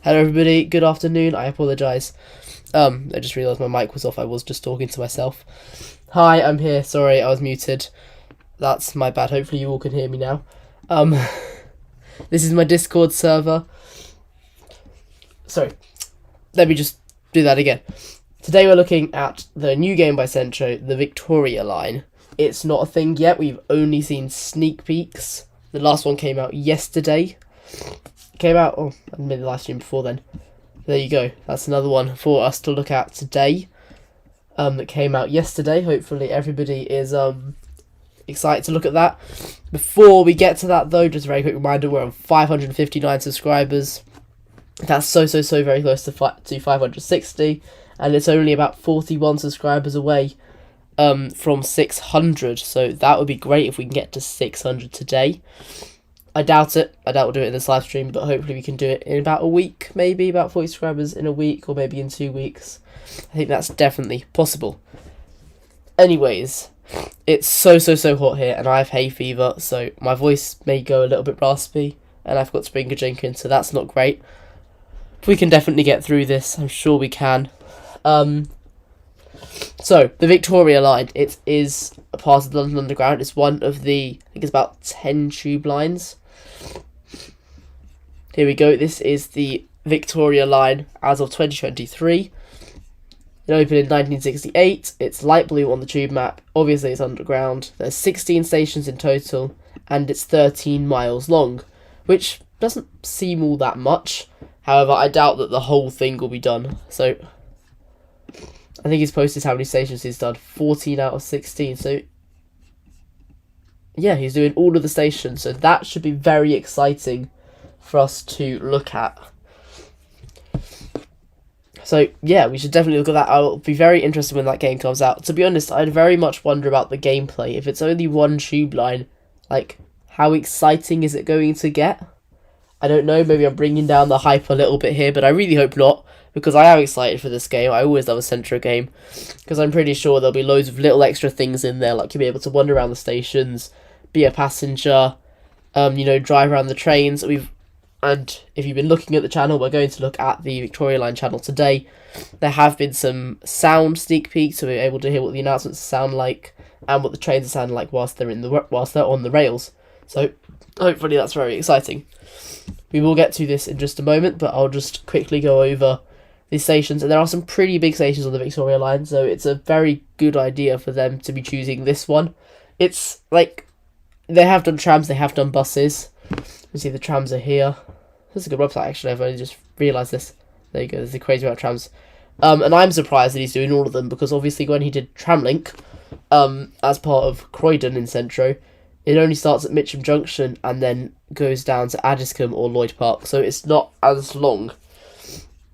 Hello everybody, good afternoon, I apologise. I just realised my mic was off, I was just talking to myself. Hi, I'm here, sorry, I was muted. That's my bad, hopefully you all can hear me now. This is my Discord server. Sorry, let me just do that again. Today we're looking at the new game by Centro, the Victoria line. It's not a thing yet, we've only seen sneak peeks. The last one came out yesterday. I made the live stream before then. There you go. That's another one for us to look at today. That came out yesterday. Hopefully everybody is excited to look at that. Before we get to that though, just a very quick reminder, we're on 559 subscribers. That's so very close to 560, and it's only about 41 subscribers away from 600. So that would be great if we can get to 600 today. I doubt it. I doubt we'll do it in this live stream, but hopefully we can do it in about a week, maybe about 40 subscribers in a week, or maybe in 2 weeks. I think that's definitely possible. Anyways, it's so hot here, and I have hay fever, so my voice may go a little bit raspy, and I've got Springer Jenkins, so that's not great. But we can definitely get through this. I'm sure we can. So, the Victoria line, it is a part of the London Underground. It's one of the, I think it's about 10 tube lines. Here we go, this is the Victoria line as of 2023. It opened in 1968, it's light blue on the tube map, obviously it's underground. There's 16 stations in total, and it's 13 miles long, which doesn't seem all that much. However, I doubt that the whole thing will be done, so I think he's posted how many stations he's done, 14 out of 16, so yeah, he's doing all of the stations, so that should be very exciting for us to look at. So yeah, we should definitely look at that. I'll be very interested when that game comes out. To be honest, I'd very much wonder about the gameplay. If it's only one tube line, like, how exciting is it going to get? I don't know, maybe I'm bringing down the hype a little bit here, but I really hope not, because I am excited for this game. I always love a Centro game, because I'm pretty sure there'll be loads of little extra things in there, like you'll be able to wander around the stations, be a passenger, drive around the trains. And if you've been looking at the channel, we're going to look at the Victoria Line channel today. There have been some sound sneak peeks, so we're able to hear what the announcements sound like and what the trains sound like whilst they're on the rails. So hopefully that's very exciting. We will get to this in just a moment, but I'll just quickly go over these stations. And there are some pretty big stations on the Victoria Line, so it's a very good idea for them to be choosing this one. It's like, they have done trams, they have done buses. You see the trams are here. This is a good website, actually. I've only just realised this. There you go, there's the crazy about trams. And I'm surprised that he's doing all of them, because obviously when he did Tramlink, as part of Croydon in Centro, it only starts at Mitcham Junction and then goes down to Addiscombe or Lloyd Park. So it's not as long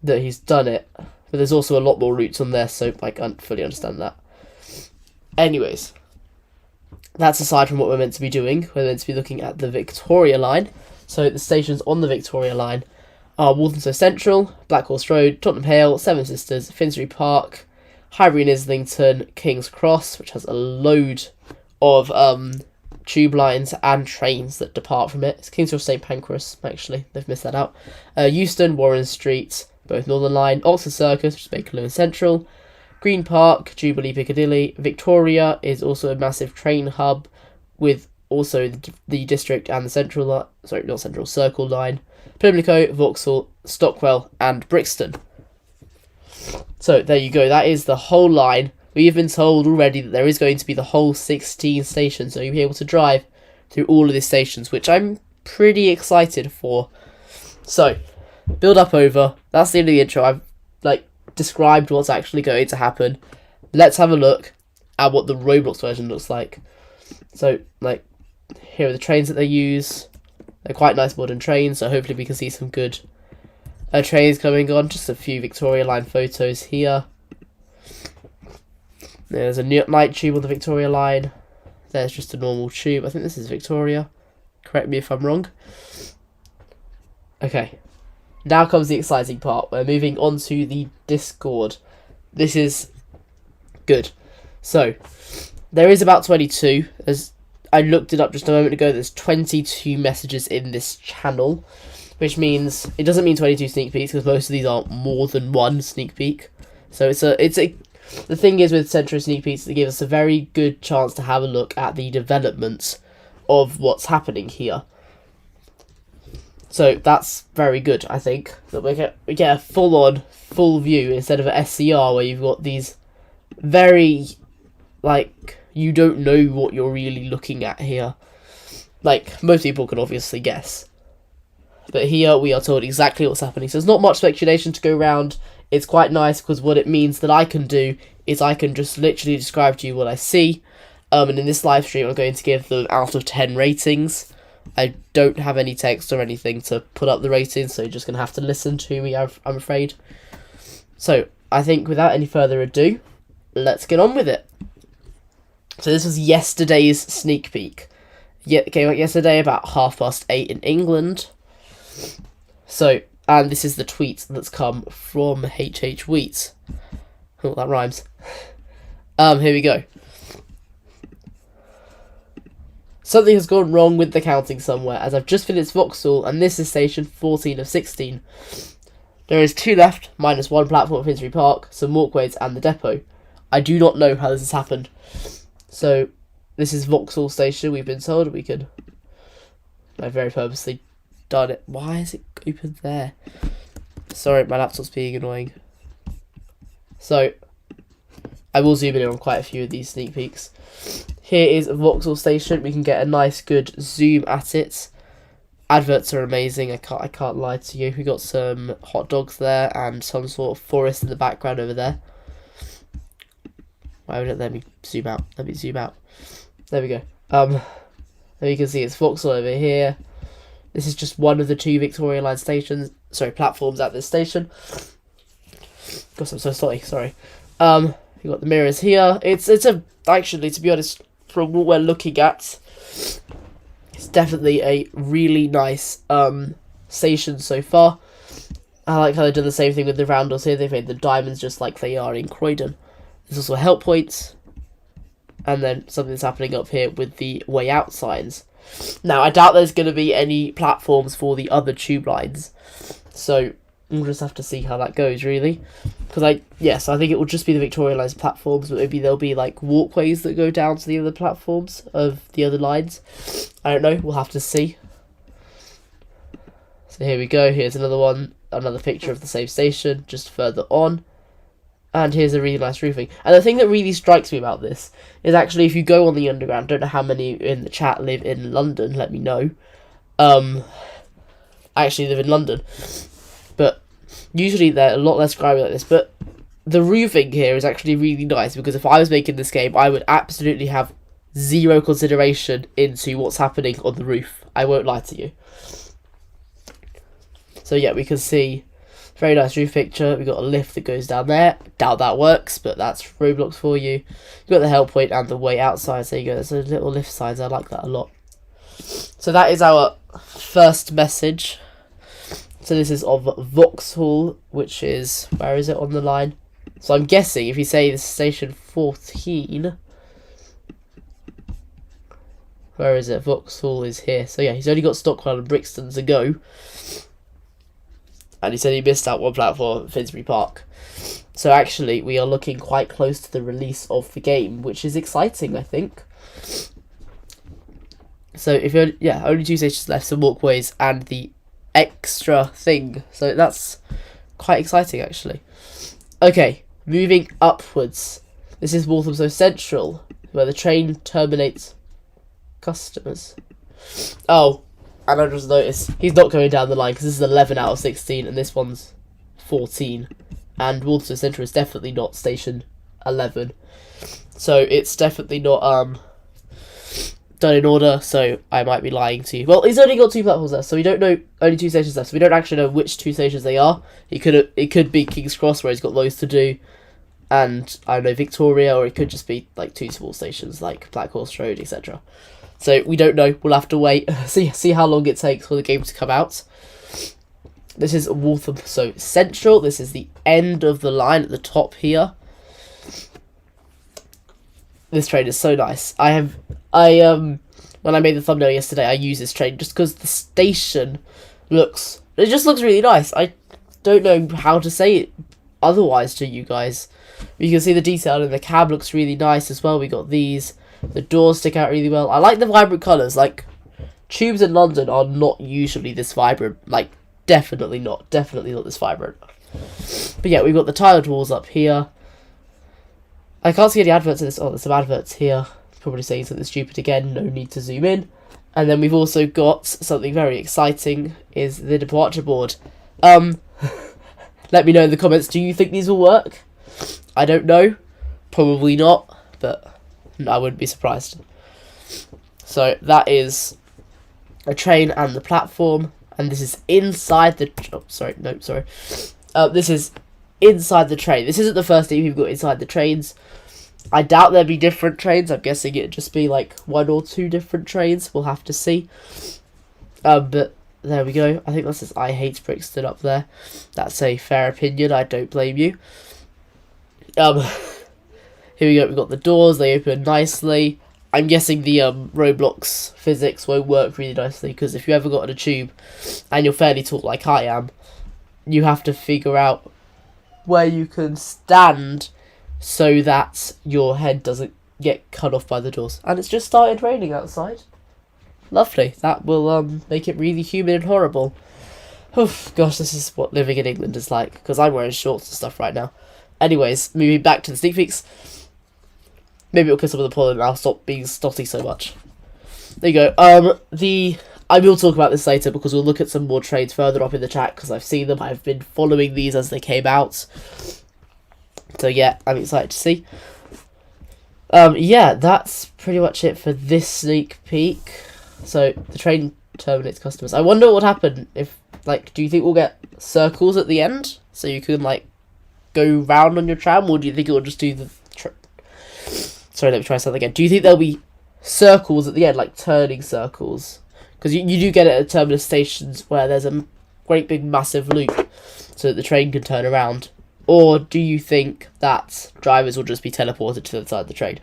that he's done it. But there's also a lot more routes on there, so I can't fully understand that. Anyways, that's aside from what we're meant to be doing. We're meant to be looking at the Victoria Line. So the stations on the Victoria Line are Walthamstow Central, Black Horse Road, Tottenham Hale, Seven Sisters, Finsbury Park, Highbury and Islington, King's Cross, which has a load of tube lines and trains that depart from it. It's King's Cross St Pancras, actually, they've missed that out. Euston, Warren Street, both Northern Line, Oxford Circus, which is Bakerloo and Central, Green Park, Jubilee Piccadilly. Victoria is also a massive train hub with also the District and the Circle line, Pimlico, Vauxhall, Stockwell and Brixton. So there you go, that is the whole line. We have been told already that there is going to be the whole 16 stations, so you'll be able to drive through all of these stations, which I'm pretty excited for. So, build up over, that's the end of the intro. I've described what's actually going to happen. Let's have a look at what the Roblox version looks like. So, here are the trains that they use. They're quite nice modern trains, so hopefully we can see some good trains coming on. Just a few Victoria Line photos here. There's a night tube on the Victoria Line. There's just a normal tube. I think this is Victoria. Correct me if I'm wrong. Okay. Now comes the exciting part. We're moving on to the Discord. This is good. So, there is about 22. I looked it up just a moment ago. There's 22 messages in this channel. which means it doesn't mean 22 sneak peeks because most of these are more than one sneak peek. So the thing is with Centro sneak peeks, they give us a very good chance to have a look at the developments of what's happening here. So that's very good, I think, that we get a full view instead of an SCR where you've got these very, like, you don't know what you're really looking at here. Like, most people can obviously guess. But here we are told exactly what's happening. So there's not much speculation to go around. It's quite nice because what it means that I can do is I can just literally describe to you what I see. And in this live stream, I'm going to give them out of 10 ratings. I don't have any text or anything to put up the ratings, so you're just going to have to listen to me, I'm afraid. So, I think without any further ado, let's get on with it. So this was yesterday's sneak peek. It came out yesterday about 8:30 in England. So, and this is the tweet that's come from HH Wheat. Oh, that rhymes. Here we go. Something has gone wrong with the counting somewhere, as I've just finished Vauxhall, and this is station 14 of 16. There is 2 left, minus 1 platform at Finsbury Park, some walkways, and the depot. I do not know how this has happened. So, this is Vauxhall Station, we've been told. I've very purposely done it. Why is it open there? Sorry, my laptop's being annoying. So, I will zoom in on quite a few of these sneak peeks. Here is Vauxhall Station. We can get a nice, good zoom at it. Adverts are amazing. I can't lie to you. We got some hot dogs there and some sort of forest in the background over there. Why won't it let me zoom out? Let me zoom out. There we go. There you can see it's Vauxhall over here. This is just one of the 2 Victoria Line platforms at this station. Gosh, I'm so sorry. You got the mirrors here. Actually, to be honest, from what we're looking at, it's definitely a really nice station so far. I like how they've done the same thing with the roundels here. They've made the diamonds just like they are in Croydon. There's also a help point, and then something's happening up here with the way out signs. Now, I doubt there's going to be any platforms for the other tube lines, so we'll just have to see how that goes, really. Because I think it will just be the Victoria Line's platforms, but maybe there'll be like walkways that go down to the other platforms of the other lines. I don't know, we'll have to see. So here we go, here's another picture of the same station, just further on. And here's a really nice roofing. And the thing that really strikes me about this is actually if you go on the underground, I don't know how many in the chat live in London, let me know. I actually live in London. But usually they're a lot less grimy like this. But the roofing here is actually really nice because if I was making this game, I would absolutely have zero consideration into what's happening on the roof. I won't lie to you. So yeah, we can see very nice roof picture. We've got a lift that goes down there. Doubt that works, but that's Roblox for you. You've got the help point and the way outside. So there you go. There's a little lift signs. I like that a lot. So that is our first message. So this is of Vauxhall, which is, where is it on the line? So I'm guessing if you say this is station 14, where is it? Vauxhall is here. So yeah, he's only got Stockwell and Brixton to go. And he said he missed out one platform at Finsbury Park. So actually, we are looking quite close to the release of the game, which is exciting, I think. So if you're, only 2 stations left, some walkways and the extra thing. So that's quite exciting, actually. Okay, moving upwards. This is Walthamstow Central, where the train terminates customers. Oh. And I just noticed he's not going down the line because this is 11 out of 16 and this one's 14. And Walthamstow Centre is definitely not station 11. So it's definitely not done in order, so I might be lying to you. Well, he's only got 2 platforms left, so we don't know, only 2 stations left, so we don't actually know which 2 stations they are. It could be King's Cross where he's got loads to do, and I don't know, Victoria, or it could just be like 2 small stations like Black Horse Road, etc. So we don't know. We'll have to wait, see how long it takes for the game to come out. This is Walthamstow Central. This is the end of the line at the top here. This train is so nice. When I made the thumbnail yesterday, I used this train just because the station looks It just looks really nice. I don't know how to say it otherwise to you guys. You can see the detail in the cab looks really nice as well. We got these. The doors stick out really well. I like the vibrant colours. Like, tubes in London are not usually this vibrant. Like, definitely not. Definitely not this vibrant. But yeah, we've got the tiled walls up here. I can't see any adverts in this. Oh, there's some adverts here. Probably saying something stupid again. No need to zoom in. And then we've also got something very exciting, is the departure board. Let me know in the comments, do you think these will work? I don't know. Probably not, but I wouldn't be surprised. So that is a train and the platform, and this is inside the... Oh, sorry, no, sorry. This is inside the train. This isn't the first thing we've got inside the trains. I doubt there'll be different trains. I'm guessing it'd just be like 1 or 2 different trains. We'll have to see. But there we go. I think that says I hate Brixton up there. That's a fair opinion. I don't blame you. Here we go. We've got the doors. They open nicely. I'm guessing the Roblox physics won't work really nicely, because if you ever got on a tube and you're fairly tall like I am, you have to figure out where you can stand so that your head doesn't get cut off by the doors. And it's just started raining outside. Lovely. That will make it really humid and horrible. Oof, gosh, this is what living in England is like, because I'm wearing shorts and stuff right now. Anyways, moving back to the sneak peeks. Maybe it'll kill some of the pollen and I'll stop being snotty so much. There you go. I will talk about this later, because we'll look at some more trains further up in the chat, because I've seen them. I've been following these as they came out. So yeah, I'm excited to see. Yeah, that's pretty much it for this sneak peek. So the train terminates customers. I wonder what would happen if, like, do you think we'll get circles at the end, so you can like go round on your tram, or do you think it will just do the... Sorry, let me try something again. Do you think there'll be circles at the end, like turning circles? Because you do get it at terminus stations where there's a great big massive loop so that the train can turn around. Or do you think that drivers will just be teleported to the side of the train?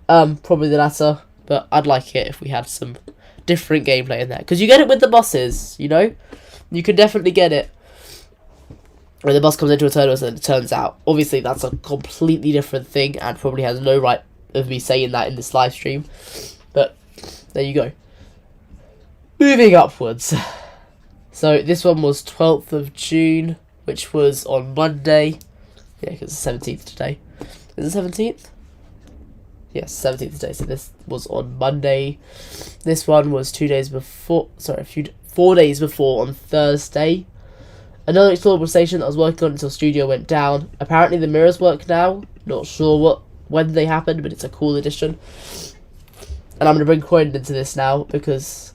Probably the latter, but I'd like it if we had some different gameplay in there. Because you get it with the buses, you know? You can definitely get it when the bus comes into a terminus and it turns out. Obviously, that's a completely different thing and probably has no right of me saying that in this live stream. But there you go. Moving upwards. So this one was 12th of June, which was on Monday. Yeah, because it's the 17th today. Is it 17th? Yes, 17th today. So this was on Monday. This one was 2 days before. Sorry, 4 days before on Thursday. Another explorable station that I was working on until studio went down. Apparently the mirrors work now. Not sure when they happened, but it's a cool addition. And I'm going to bring Croydon into this now, because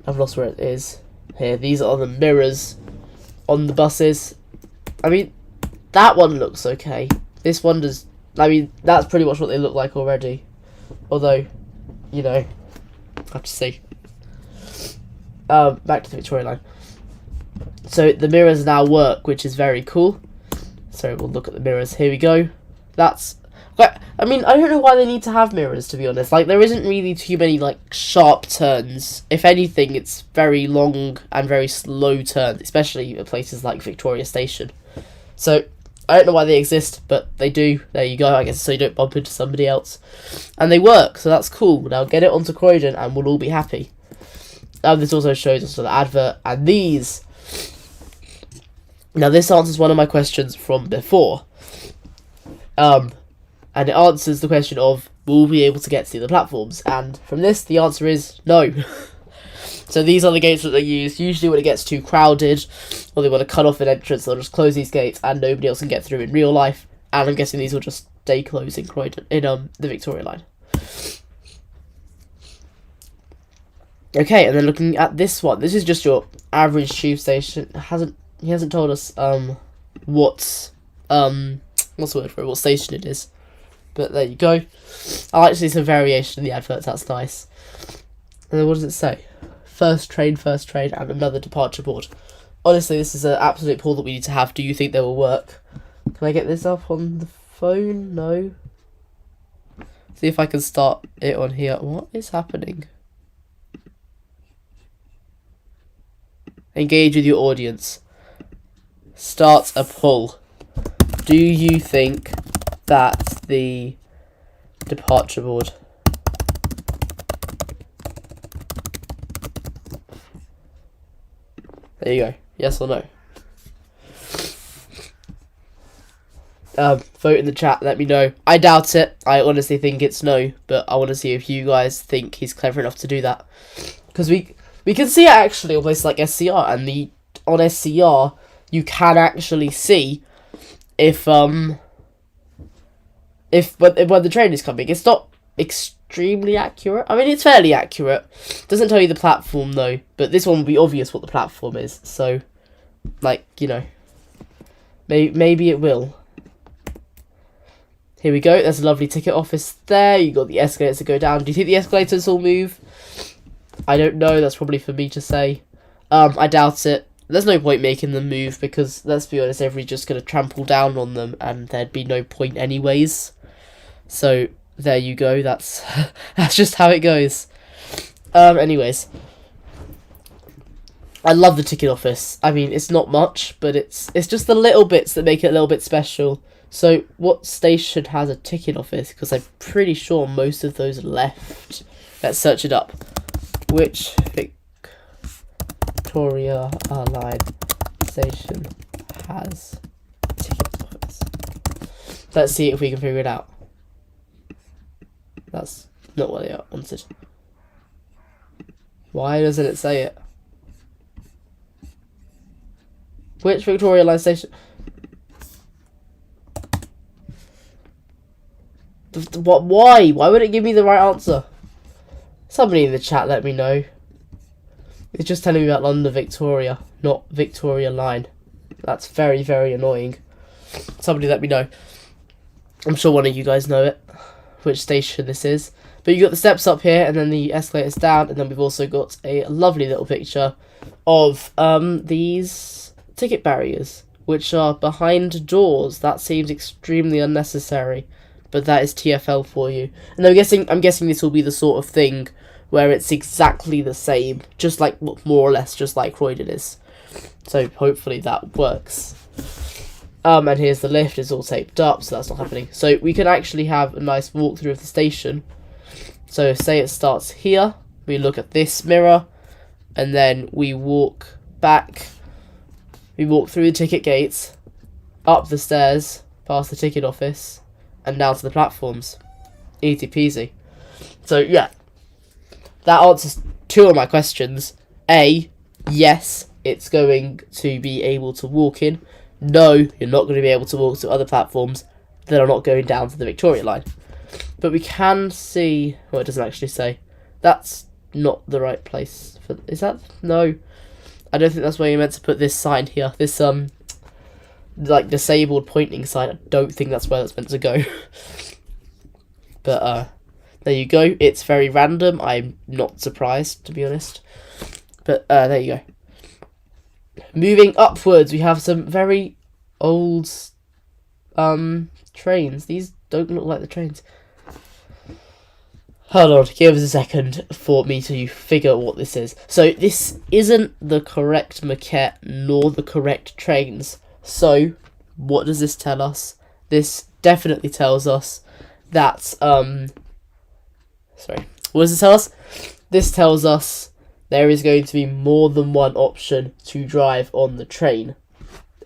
I've lost where it is. Here, these are the mirrors on the buses. I mean, that one looks okay. This one does... I mean, that's pretty much what they look like already. Although, you know, I have to see. Back to the Victoria line. So the mirrors now work, which is very cool. So we'll look at the mirrors. Here we go. That's... I mean, I don't know why they need to have mirrors, to be honest. Like, there isn't really too many, like, sharp turns. If anything, it's very long and very slow turns, especially at places like Victoria Station. So, I don't know why they exist, but they do. There you go, I guess, so you don't bump into somebody else. And they work, so that's cool. Now get it onto Croydon and we'll all be happy. This also shows us the advert, and these... Now, this answers one of my questions from before. And it answers the question of, will we be able to get to the platforms? And from this, the answer is no. So these are the gates that they use. Usually when it gets too crowded, or they want to cut off an entrance, they'll just close these gates and nobody else can get through in real life. And I'm guessing these will just stay closed in Croydon, in the Victoria line. Okay, and then looking at this one. This is just your average tube station. He hasn't told us what's the word for it, what station it is. But there you go. I like to see some variation in the adverts, that's nice. And then what does it say? First train, and another departure board. Honestly, this is an absolute pull that we need to have. Do you think they will work? Can I get this up on the phone? No. See if I can start it on here. What is happening? Engage with your audience. Start a poll. Do you think that the departure board there you go, yes or no? Vote in the chat, let me know. I doubt it. I honestly think it's no, but I want to see if you guys think he's clever enough to do that. Because we can see it actually on places like SCR, and on SCR you can actually see if when the train is coming. It's not extremely accurate. I mean, it's fairly accurate. It doesn't tell you the platform though, but this one will be obvious what the platform is. So, like, you know, maybe it will. Here we go. There's a lovely ticket office there. You got the escalators to go down. Do you think the escalators will move? I don't know. That's probably for me to say. I doubt it. There's no point making them move because, let's be honest, everybody's just going to trample down on them and there'd be no point anyways. So, there you go. That's that's just how it goes. Anyways. I love the ticket office. I mean, it's not much, but it's just the little bits that make it a little bit special. So, what station has a ticket office? Because I'm pretty sure most of those are left. Let's search it up. Which Victoria Line station has a ticket office? Let's see if we can figure it out. That's not what they wanted. Why doesn't it say it? Which Victoria Line station? What? Why? Why would it give me the right answer? Somebody in the chat let me know. It's just telling me about London Victoria, not Victoria Line. That's very, very annoying. Somebody let me know. I'm sure one of you guys know it, which station this is. But you got the steps up here, and then the escalators down, and then we've also got a lovely little picture of these ticket barriers, which are behind doors. That seems extremely unnecessary. But that is TFL for you. And I'm guessing this will be the sort of thing where it's exactly the same, just like, more or less just like Croydon is. So hopefully that works. And here's the lift, it's all taped up, so that's not happening. So we can actually have a nice walkthrough of the station. So say it starts here, we look at this mirror, and then we walk back. We walk through the ticket gates, up the stairs, past the ticket office, and down to the platforms. Easy peasy. So yeah, that answers two of my questions. A, yes, it's going to be able to walk in. No, you're not going to be able to walk to other platforms that are not going down to the Victoria Line. But we can see, well, it doesn't actually say. That's not the right place for, is that? No. I don't think that's where you're meant to put this sign here. This, like, disabled pointing sign. I don't think that's where that's meant to go. But there you go. It's very random. I'm not surprised, to be honest. But there you go. Moving upwards, we have some very old trains. These don't look like the trains. Hold on, give us a second for me to figure what this is. So this isn't the correct maquette nor the correct trains. So, what does this tell us? This definitely tells us that, sorry, what does it tell us? This tells us there is going to be more than one option to drive on the train.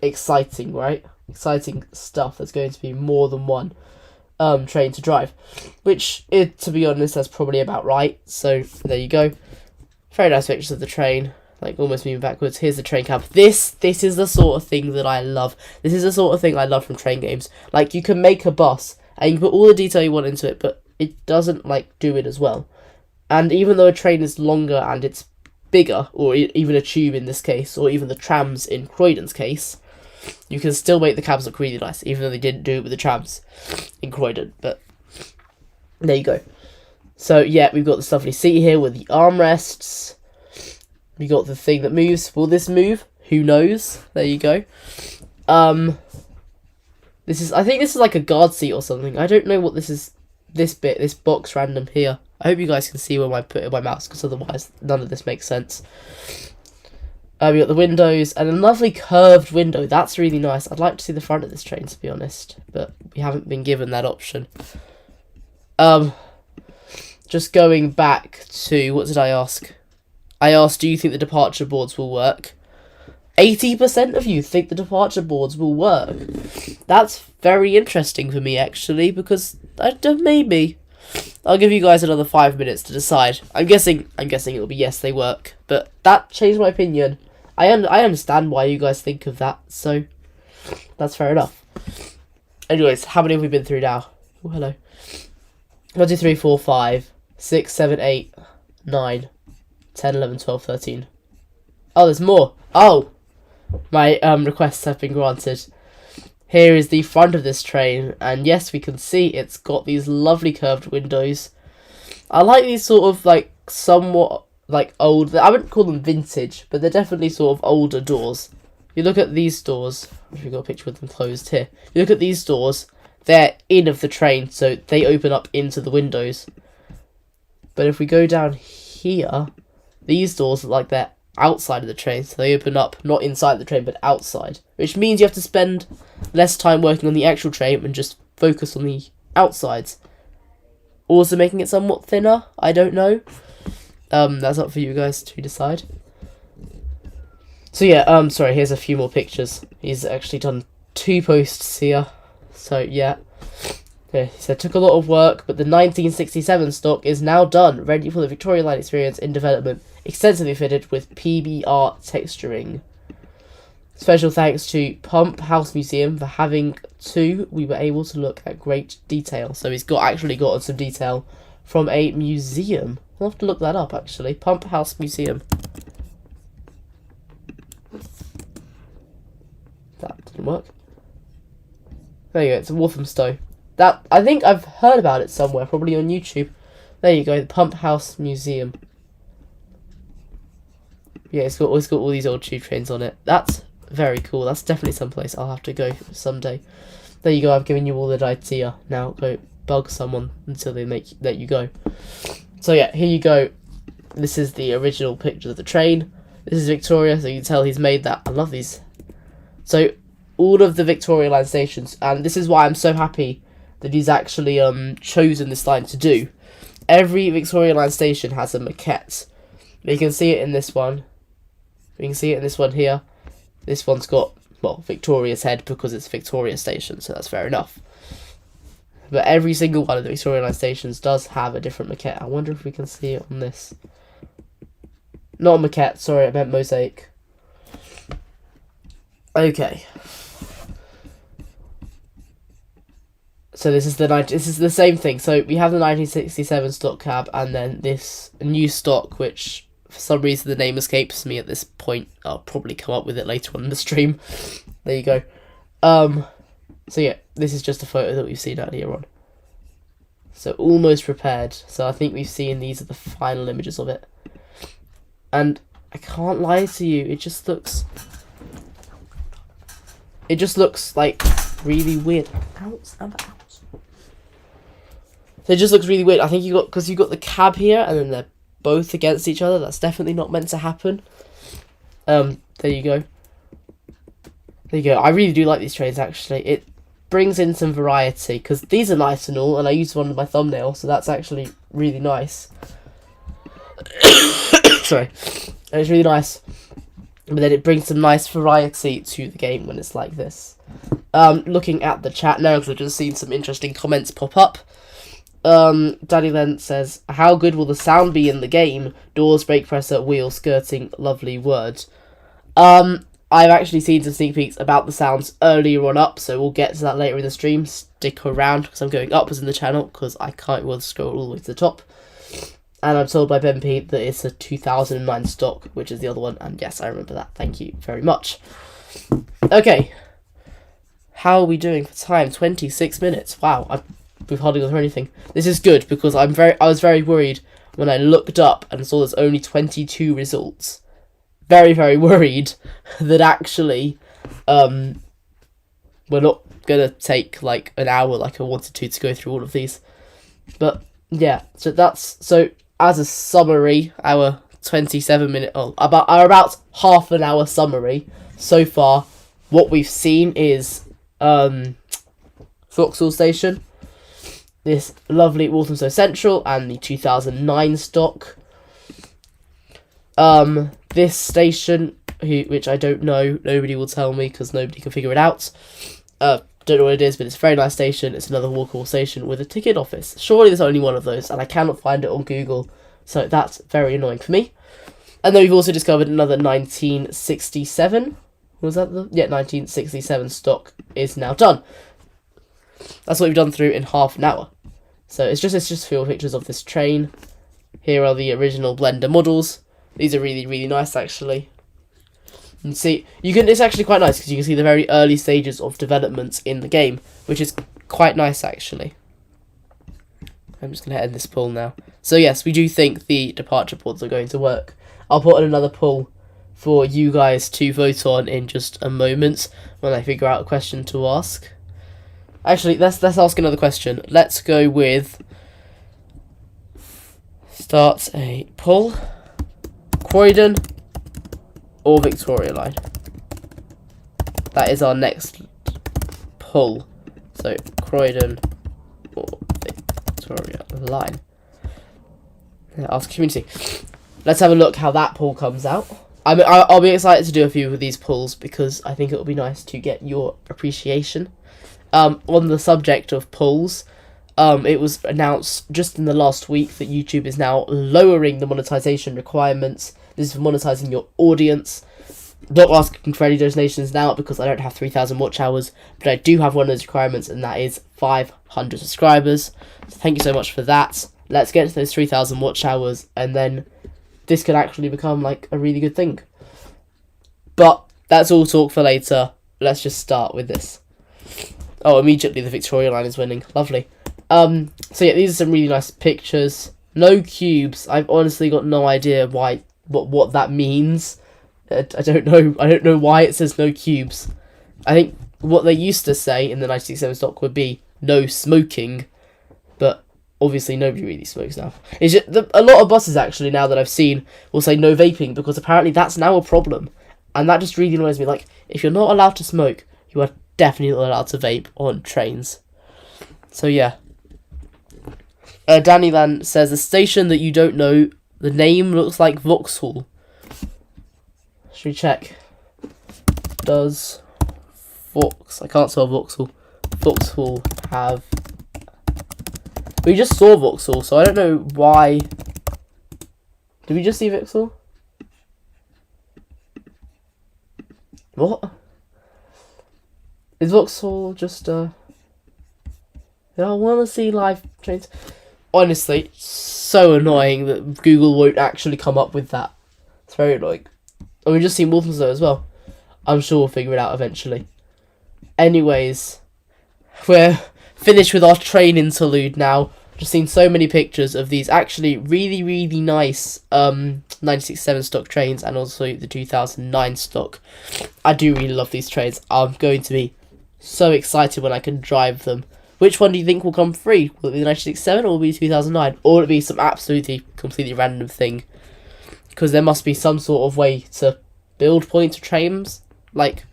Exciting, right? Exciting stuff. There's going to be more than one train to drive. Which, to be honest, that's probably about right. So, there you go. Very nice pictures of the train. Like, almost moving backwards. Here's the train cab. This is the sort of thing that I love. This is the sort of thing I love from train games. Like, you can make a bus, and you can put all the detail you want into it, but it doesn't, like, do it as well. And even though a train is longer and it's bigger, or even a tube in this case, or even the trams in Croydon's case, you can still make the cabs look really nice, even though they didn't do it with the trams in Croydon. But, there you go. So, yeah, we've got this lovely seat here with the armrests. We got the thing that moves. Will this move? Who knows? There you go. I think this is like a guard seat or something. I don't know what this is. This bit, this box random here. I hope you guys can see where I put my mouse, because otherwise none of this makes sense. We got the windows and a lovely curved window. That's really nice. I'd like to see the front of this train, to be honest, but we haven't been given that option. Just going back to, what did I ask? I asked, do you think the departure boards will work? 80% of you think the departure boards will work. That's very interesting for me, actually, because maybe. I'll give you guys another 5 minutes to decide. I'm guessing it'll be yes, they work. But that changed my opinion. I understand why you guys think of that, so that's fair enough. Anyways, how many have we been through now? Oh, hello. 1, 2, 3, 4, 5, 6, 7, 8, 9, 10, 11, 12, 13. Oh, there's more. Oh! My requests have been granted. Here is the front of this train, and yes, we can see it's got these lovely curved windows. I like these sort of, like, somewhat, like, old, I wouldn't call them vintage, but they're definitely sort of older doors. You look at these doors, we've got a picture with them closed here. You look at these doors, they're in of the train, so they open up into the windows. But if we go down here, these doors look like they're outside of the train, so they open up not inside the train but outside, which means you have to spend less time working on the actual train and just focus on the outsides, also making it somewhat thinner. I don't know, that's up for you guys to decide. So yeah, sorry, here's a few more pictures. He's actually done 2 posts here, so yeah. Yeah, he said, took a lot of work, but the 1967 stock is now done, ready for the Victoria Line experience in development, extensively fitted with PBR texturing. Special thanks to Pump House Museum for having 2. We were able to look at great detail. So he's actually gotten some detail from a museum. I'll have to look that up, actually. Pump House Museum. That didn't work. There you go, it's a Walthamstow. That, I think I've heard about it somewhere, probably on YouTube. There you go, the Pump House Museum. Yeah, it's got all these old tube trains on it. That's very cool. That's definitely someplace I'll have to go someday. There you go, I've given you all the idea. Now go bug someone until they let you go. So yeah, here you go. This is the original picture of the train. This is Victoria, so you can tell he's made that. I love these. So all of the Victoria Line stations, and this is why I'm so happy that he's actually chosen this line to do. Every Victoria Line station has a maquette. You can see it in this one. You can see it in this one here. This one's got, well, Victoria's Head because it's Victoria Station, so that's fair enough. But every single one of the Victoria Line stations does have a different maquette. I wonder if we can see it on this. Not a maquette, sorry, I meant mosaic. Okay. So this is the same thing. So we have the 1967 stock cab and then this new stock, which for some reason the name escapes me at this point. I'll probably come up with it later on in the stream. There you go. So yeah, this is just a photo that we've seen earlier on. So almost prepared. So I think we've seen these are the final images of it. And I can't lie to you, it just looks like really weird. Ouch, ouch. So it just looks really weird. I think because you got the cab here and then they're both against each other. That's definitely not meant to happen. There you go. There you go. I really do like these trains, actually. It brings in some variety because these are nice and all, and I used one in my thumbnail, so that's actually really nice. Sorry. And it's really nice. But then it brings some nice variety to the game when it's like this. Looking at the chat now, because I've just seen some interesting comments pop up. Danny Lent says, how good will the sound be in the game? Doors, brake presser, wheel, skirting, lovely word. I've actually seen some sneak peeks about the sounds earlier on up, so we'll get to that later in the stream. Stick around, because I'm going upwards in the channel, because I can't well scroll all the way to the top. And I'm told by Ben Pete that it's a 2009 stock, which is the other one, and yes, I remember that. Thank you very much. Okay. How are we doing for time? 26 minutes. Wow, we've hardly gone through anything. This is good because I was very worried when I looked up and saw there's only 22 results. Very, very worried that actually we're not gonna take like an hour like I wanted to go through all of these. But yeah, so as a summary, our 27 minute, about half an hour summary so far. What we've seen is Vauxhall Station, this lovely Walthamstow Central, and the 2009 stock. This station, which I don't know, nobody will tell me because nobody can figure it out. Don't know what it is, but it's a very nice station. It's another walkable station with a ticket office. Surely there's only one of those, and I cannot find it on Google, so that's very annoying for me. And then we've also discovered another 1967. Was that the 1967 stock is now done. That's what we've done through in half an hour. So it's just few pictures of this train. Here are the original Blender models. These are really, really nice, actually. And see, it's actually quite nice because you can see the very early stages of development in the game, which is quite nice, actually. I'm just going to end this poll now. So yes, we do think the departure pods are going to work. I'll put in another poll for you guys to vote on in just a moment when I figure out a question to ask. Actually, let's ask another question. Let's go with start a poll. Croydon or Victoria Line? That is our next poll. So Croydon or Victoria Line. Ask community. Let's have a look how that poll comes out. I'll be excited to do a few of these polls because I think it will be nice to get your appreciation. On the subject of polls, it was announced just in the last week that YouTube is now lowering the monetization requirements. This is for monetizing your audience. Not asking for any donations now because I don't have 3,000 watch hours, but I do have one of those requirements, and that is 500 subscribers. So thank you so much for that. Let's get to those 3,000 watch hours, and then this could actually become like a really good thing. But that's all talk for later. Let's just start with this. Oh, immediately the Victoria Line is winning. Lovely. So yeah, these are some really nice pictures. No cubes. I've honestly got no idea what that means. I don't know. I don't know why it says no cubes. I think what they used to say in the 1967 stock would be no smoking, but obviously nobody really smokes now. It's just, a lot of buses actually now that I've seen will say no vaping because apparently that's now a problem, and that just really annoys me. Like, if you're not allowed to smoke, you are definitely not allowed to vape on trains. So yeah. Danny Lan says, a station that you don't know, the name looks like Vauxhall. Should we check? Does I can't spell Vauxhall. Vauxhall have... We just saw Vauxhall, so I don't know why... Did we just see Vauxhall? What? Is Vauxhall just I want to see live trains. Honestly, so annoying that Google won't actually come up with that. It's very annoying. And we've just seen Walthamstow as well. I'm sure we'll figure it out eventually. Anyways, we're finished with our train interlude now. Just seen so many pictures of these actually really, really nice 1967 stock trains and also the 2009 stock. I do really love these trains. I'm going to be so excited when I can drive them. Which one do you think will come free? Will it be the 1967 or will it be 2009? Or will it be some absolutely, completely random thing? Because there must be some sort of way to build points of trains. Like,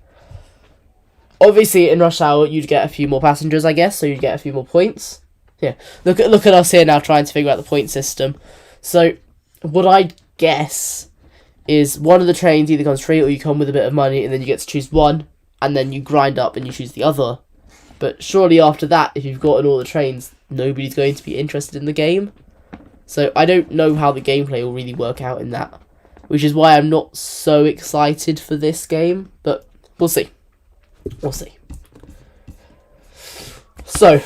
obviously in rush hour you'd get a few more passengers, I guess, so you'd get a few more points. Yeah, look at us here now trying to figure out the point system. So, what I guess is one of the trains either comes free or you come with a bit of money and then you get to choose one and then you grind up and you choose the other. But surely after that, if you've gotten all the trains, nobody's going to be interested in the game. So I don't know how the gameplay will really work out in that, which is why I'm not so excited for this game, but we'll see. We'll see. So,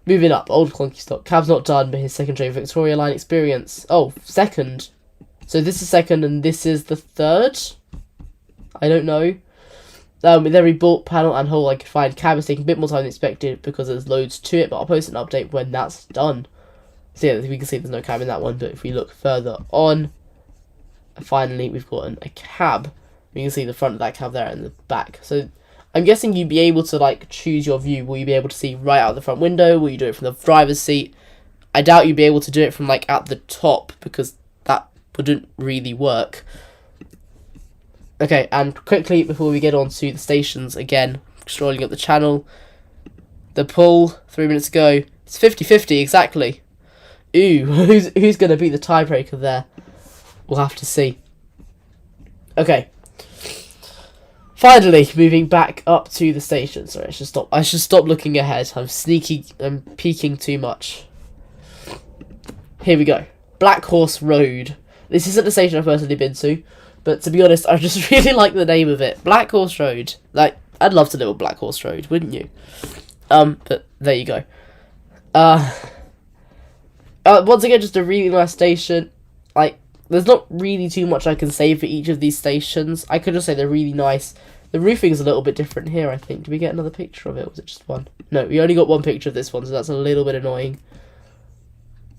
moving up, old clunky stock. Cab's not done, but his second train Victoria Line experience. Oh, second. So this is second and this is the third? I don't know. With every bolt, panel and hole I could find, cab is taking a bit more time than expected because there's loads to it, but I'll post an update when that's done. So yeah, we can see there's no cab in that one, but if we look further on, finally we've got a cab. We can see the front of that cab there and the back. So I'm guessing you'd be able to like choose your view. Will you be able to see right out the front window? Will you do it from the driver's seat? I doubt you'd be able to do it from like at the top because that wouldn't really work. Okay, and quickly before we get on to the stations again, scrolling up the channel, the poll 3 minutes ago, it's 50-50 exactly. Ooh, who's going to be the tiebreaker there? We'll have to see. Okay. Finally, moving back up to the station. Sorry, I should stop looking ahead. I'm peeking too much. Here we go. Black Horse Road. This isn't a station I've personally been to, but to be honest, I just really like the name of it. Black Horse Road. Like, I'd love to live on Black Horse Road, wouldn't you? But there you go. Once again, just a really nice station. Like, there's not really too much I can say for each of these stations. I could just say they're really nice. The roofing's a little bit different here, I think. Did we get another picture of it, or was it just one? No, we only got one picture of this one, so that's a little bit annoying.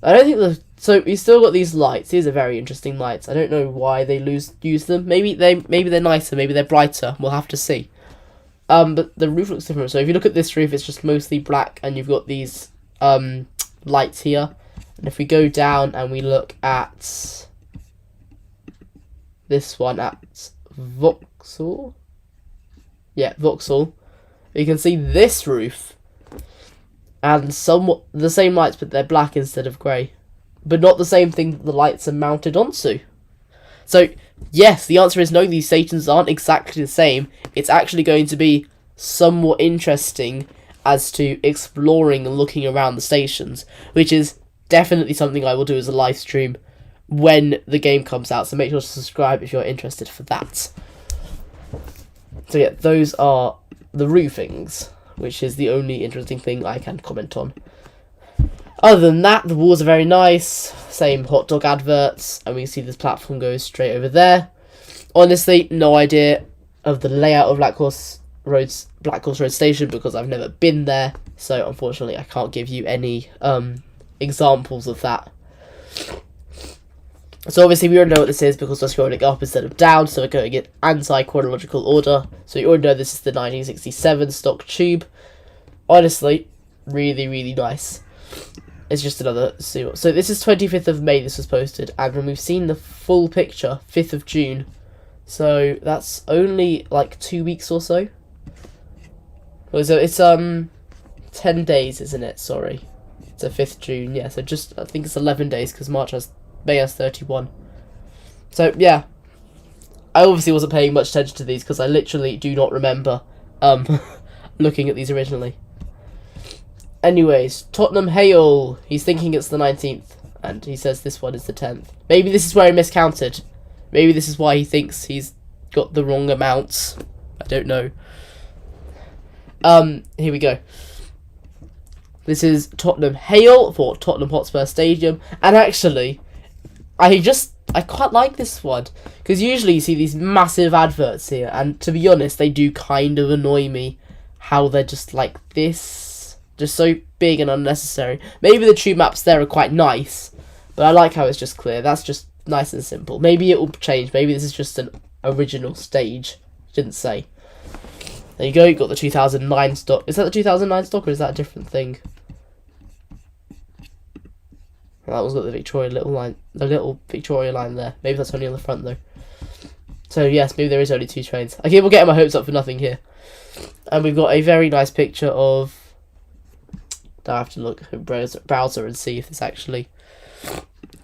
I don't think so we still got these lights. These are very interesting lights. I don't know why they use them. Maybe they're nicer, maybe they're brighter. We'll have to see. But the roof looks different. So if you look at this roof, it's just mostly black, and you've got these lights here. And if we go down and we look at this one at Vauxhall, yeah, Vauxhall, you can see this roof and somewhat the same lights, but they're black instead of grey, but not the same thing that the lights are mounted onto. So yes, the answer is no, these stations aren't exactly the same. It's actually going to be somewhat interesting as to exploring and looking around the stations, which is definitely something I will do as a live stream when the game comes out, so make sure to subscribe if you're interested for that. So yeah, those are the roofings, which is the only interesting thing I can comment on. Other than that, the walls are very nice, same hot dog adverts, and we can see this platform goes straight over there. Honestly, no idea of the layout of Black Horse Road Station because I've never been there, so unfortunately I can't give you any examples of that. So obviously we already know what this is because we're scrolling up instead of down, so we're going in anti-chronological order. So you already know this is the 1967 stock tube. Honestly, really, really nice. It's just another zoom. So this is 25th of May this was posted, and when we've seen the full picture, 5th of June. So that's only like 2 weeks or so. So it's 10 days, isn't it? Sorry. It's a 5th June, yeah, so just, I think it's 11 days, because May has 31. So, yeah. I obviously wasn't paying much attention to these, because I literally do not remember, looking at these originally. Anyways, Tottenham Hale, he's thinking it's the 19th, and he says this one is the 10th. Maybe this is where he miscounted. Maybe this is why he thinks he's got the wrong amounts. I don't know. Here we go. This is Tottenham Hale for Tottenham Hotspur Stadium, and actually, I quite like this one, because usually you see these massive adverts here, and to be honest, they do kind of annoy me, how they're just like this, just so big and unnecessary. Maybe the tube maps there are quite nice, but I like how it's just clear. That's just nice and simple. Maybe it will change, maybe this is just an original stage, didn't say. There you go, you got the 2009 stock. Is that the 2009 stock, or is that a different thing? Well, that one's got the Victoria line, the little Victoria line there. Maybe that's only on the front though. So yes, maybe there is only 2 trains. I keep on getting my hopes up for nothing here. And we've got a very nice picture of. Now I have to look at browser and see if it's actually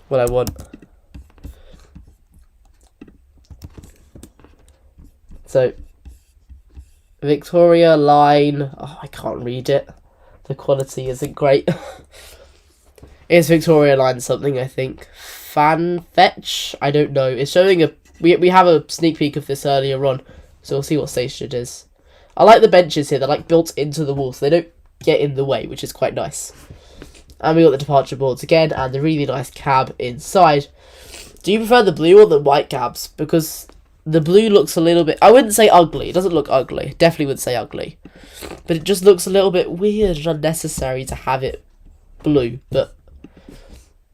what I want. So. Victoria line. Oh, I can't read it. The quality isn't great. It's Victoria line something, I think. Fan fetch? I don't know. It's showing a. We have a sneak peek of this earlier on, so we'll see what station it is. I like the benches here. They're like built into the wall, so they don't get in the way, which is quite nice. And we got the departure boards again, and the really nice cab inside. Do you prefer the blue or the white cabs? Because the blue looks a little bit. I wouldn't say ugly. It doesn't look ugly. Definitely wouldn't say ugly. But it just looks a little bit weird and unnecessary to have it blue. But,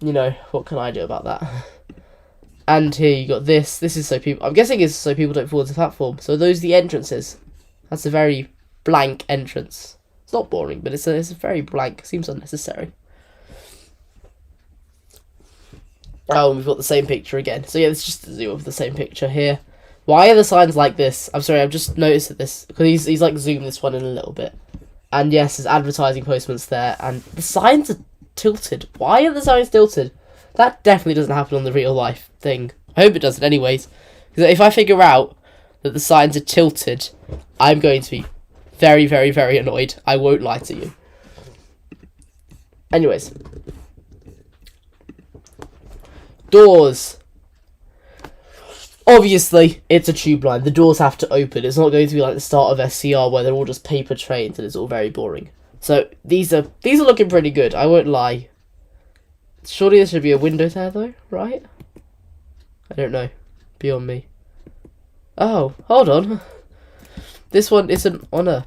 you know, what can I do about that? And here you got this. This is so people. I'm guessing it's so people don't fall into the platform. So those are the entrances. That's a very blank entrance. It's not boring, but it's a very blank. Seems unnecessary. Oh, and we've got the same picture again. So yeah, it's just a zoom of the same picture here. Why are the signs like this? I'm sorry, I've just noticed that this, because he's like zoomed this one in a little bit. And yes, there's advertising postments there, and the signs are tilted. Why are the signs tilted? That definitely doesn't happen on the real life thing. I hope it doesn't anyways. Because if I figure out that the signs are tilted, I'm going to be very, very, very annoyed. I won't lie to you. Anyways. Doors. Obviously, it's a tube line. The doors have to open. It's not going to be like the start of SCR where they're all just paper trains and it's all very boring. So these are looking pretty good. I won't lie. Surely there should be a window there though, right? I don't know. Beyond me. Oh, hold on. This one isn't on a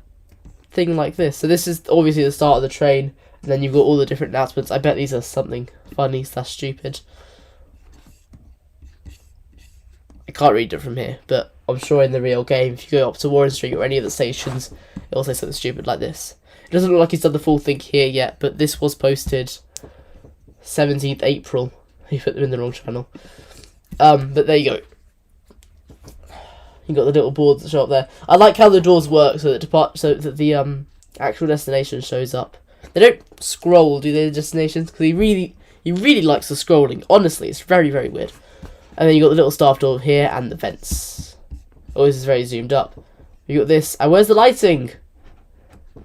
thing like this. So this is obviously the start of the train, and then you've got all the different announcements. I bet these are something funny / stupid. I can't read it from here, but I'm sure in the real game, if you go up to Warren Street or any of the stations, it'll say something stupid like this. It doesn't look like he's done the full thing here yet, but this was posted 17th April. He put them in the wrong channel. But there you go. You got the little boards that show up there. I like how the doors work so that the actual destination shows up. They don't scroll, do they, the destinations? Because he really likes the scrolling. Honestly, it's very, very weird. And then you got the little staff door here and the vents. Oh, this is very zoomed up. You got this. And where's the lighting?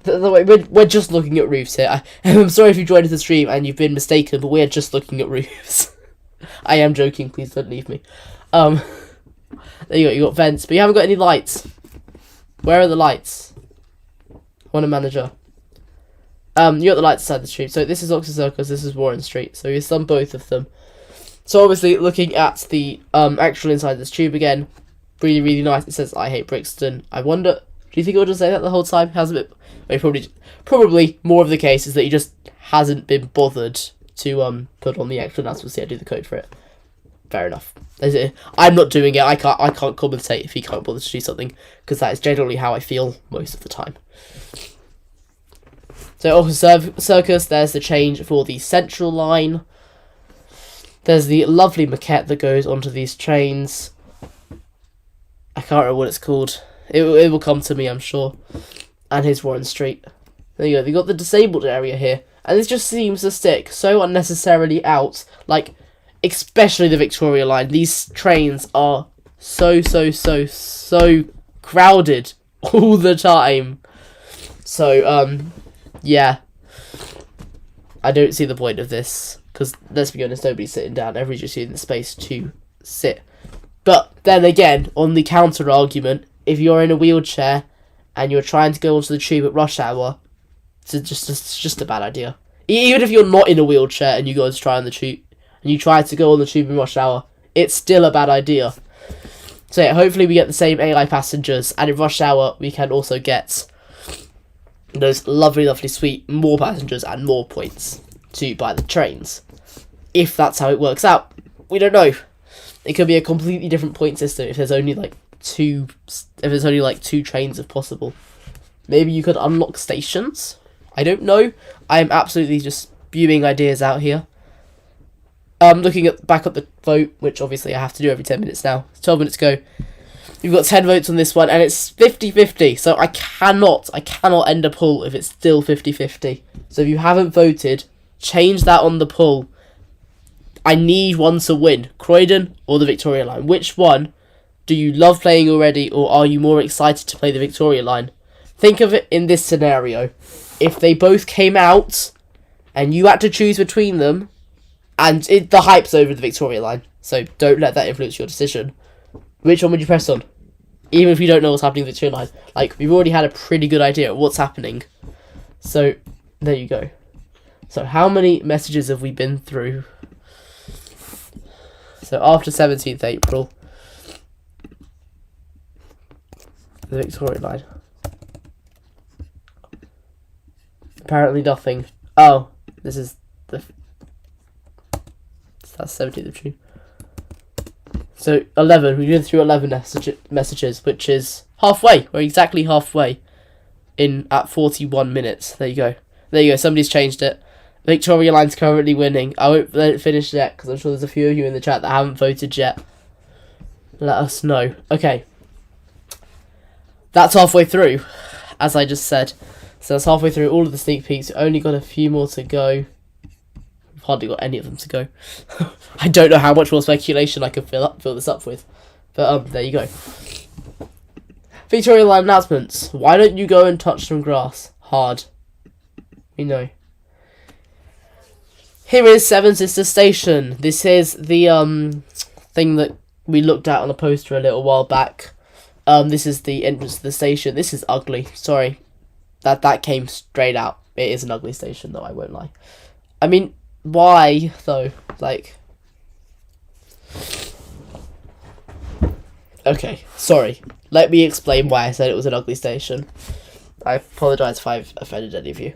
We're just looking at roofs here. I'm sorry if you joined the stream and you've been mistaken, but we're just looking at roofs. I am joking. Please don't leave me. There you got vents, but you haven't got any lights. Where are the lights? I want a manager. You got the lights inside the street. So this is Oxford Circus. This is Warren Street. So he's done both of them. So obviously, looking at the actual inside of this tube again, really, really nice. It says, "I hate Brixton." I wonder, do you think it'll just say that the whole time? Hasn't it? Well, probably more of the case is that he just hasn't been bothered to put on the actual announcement. See, I do the code for it. Fair enough. I'm not doing it. I can't commentate if he can't bother to do something, because that is generally how I feel most of the time. So Oxford Circus. There's the change for the Central line. There's the lovely maquette that goes onto these trains. I can't remember what it's called. It will come to me, I'm sure. And here's Warren Street. There you go. They've got the disabled area here. And this just seems to stick so unnecessarily out. Like, especially the Victoria line. These trains are so crowded all the time. So, yeah. I don't see the point of this. Because, let's be honest, nobody's sitting down. Everybody's just using the space to sit. But, then again, on the counter-argument, if you're in a wheelchair and you're trying to go onto the tube at rush hour, it's just a bad idea. Even if you're not in a wheelchair and you go to try on the tube, and you try to go on the tube in rush hour, it's still a bad idea. So yeah, hopefully we get the same AI passengers, and in rush hour we can also get those lovely, lovely, sweet more passengers and more points to buy the trains. If that's how it works out, we don't know. It could be a completely different point system if there's only like two trains if possible. Maybe you could unlock stations. I don't know. I am absolutely just spewing ideas out here. Looking back at the vote, which obviously I have to do every 10 minutes now. It's 12 minutes ago. You've got 10 votes on this one, and it's 50-50. So I cannot end a poll if it's still 50-50. So if you haven't voted, change that on the poll. I need one to win. Croydon or the Victoria line. Which one do you love playing already, or are you more excited to play the Victoria line? Think of it in this scenario. If they both came out, and you had to choose between them, and the hype's over the Victoria line, so don't let that influence your decision. Which one would you press on? Even if you don't know what's happening with the Victoria line. Like, we've already had a pretty good idea of what's happening. So, there you go. So, how many messages have we been through? So, after 17th April, the Victoria line. Apparently nothing. Oh, this is the... That's 17th of June. So, 11. We've been through 11 messages, which is halfway. We're exactly halfway at 41 minutes. There you go. There you go. Somebody's changed it. Victoria Line's currently winning. I won't let it finish yet because I'm sure there's a few of you in the chat that haven't voted yet. Let us know. Okay. That's halfway through, as I just said. So that's halfway through all of the sneak peeks. We've only got a few more to go. We've hardly got any of them to go. I don't know how much more speculation I can fill this up with. But there you go. Victoria Line announcements. Why don't you go and touch some grass? Hard. We know. Here is Seven Sisters Station. This is the thing that we looked at on a poster a little while back. This is the entrance to the station. This is ugly. Sorry. That came straight out. It is an ugly station, though, I won't lie. I mean, why, though? Like... Okay, sorry. Let me explain why I said it was an ugly station. I apologise if I've offended any of you.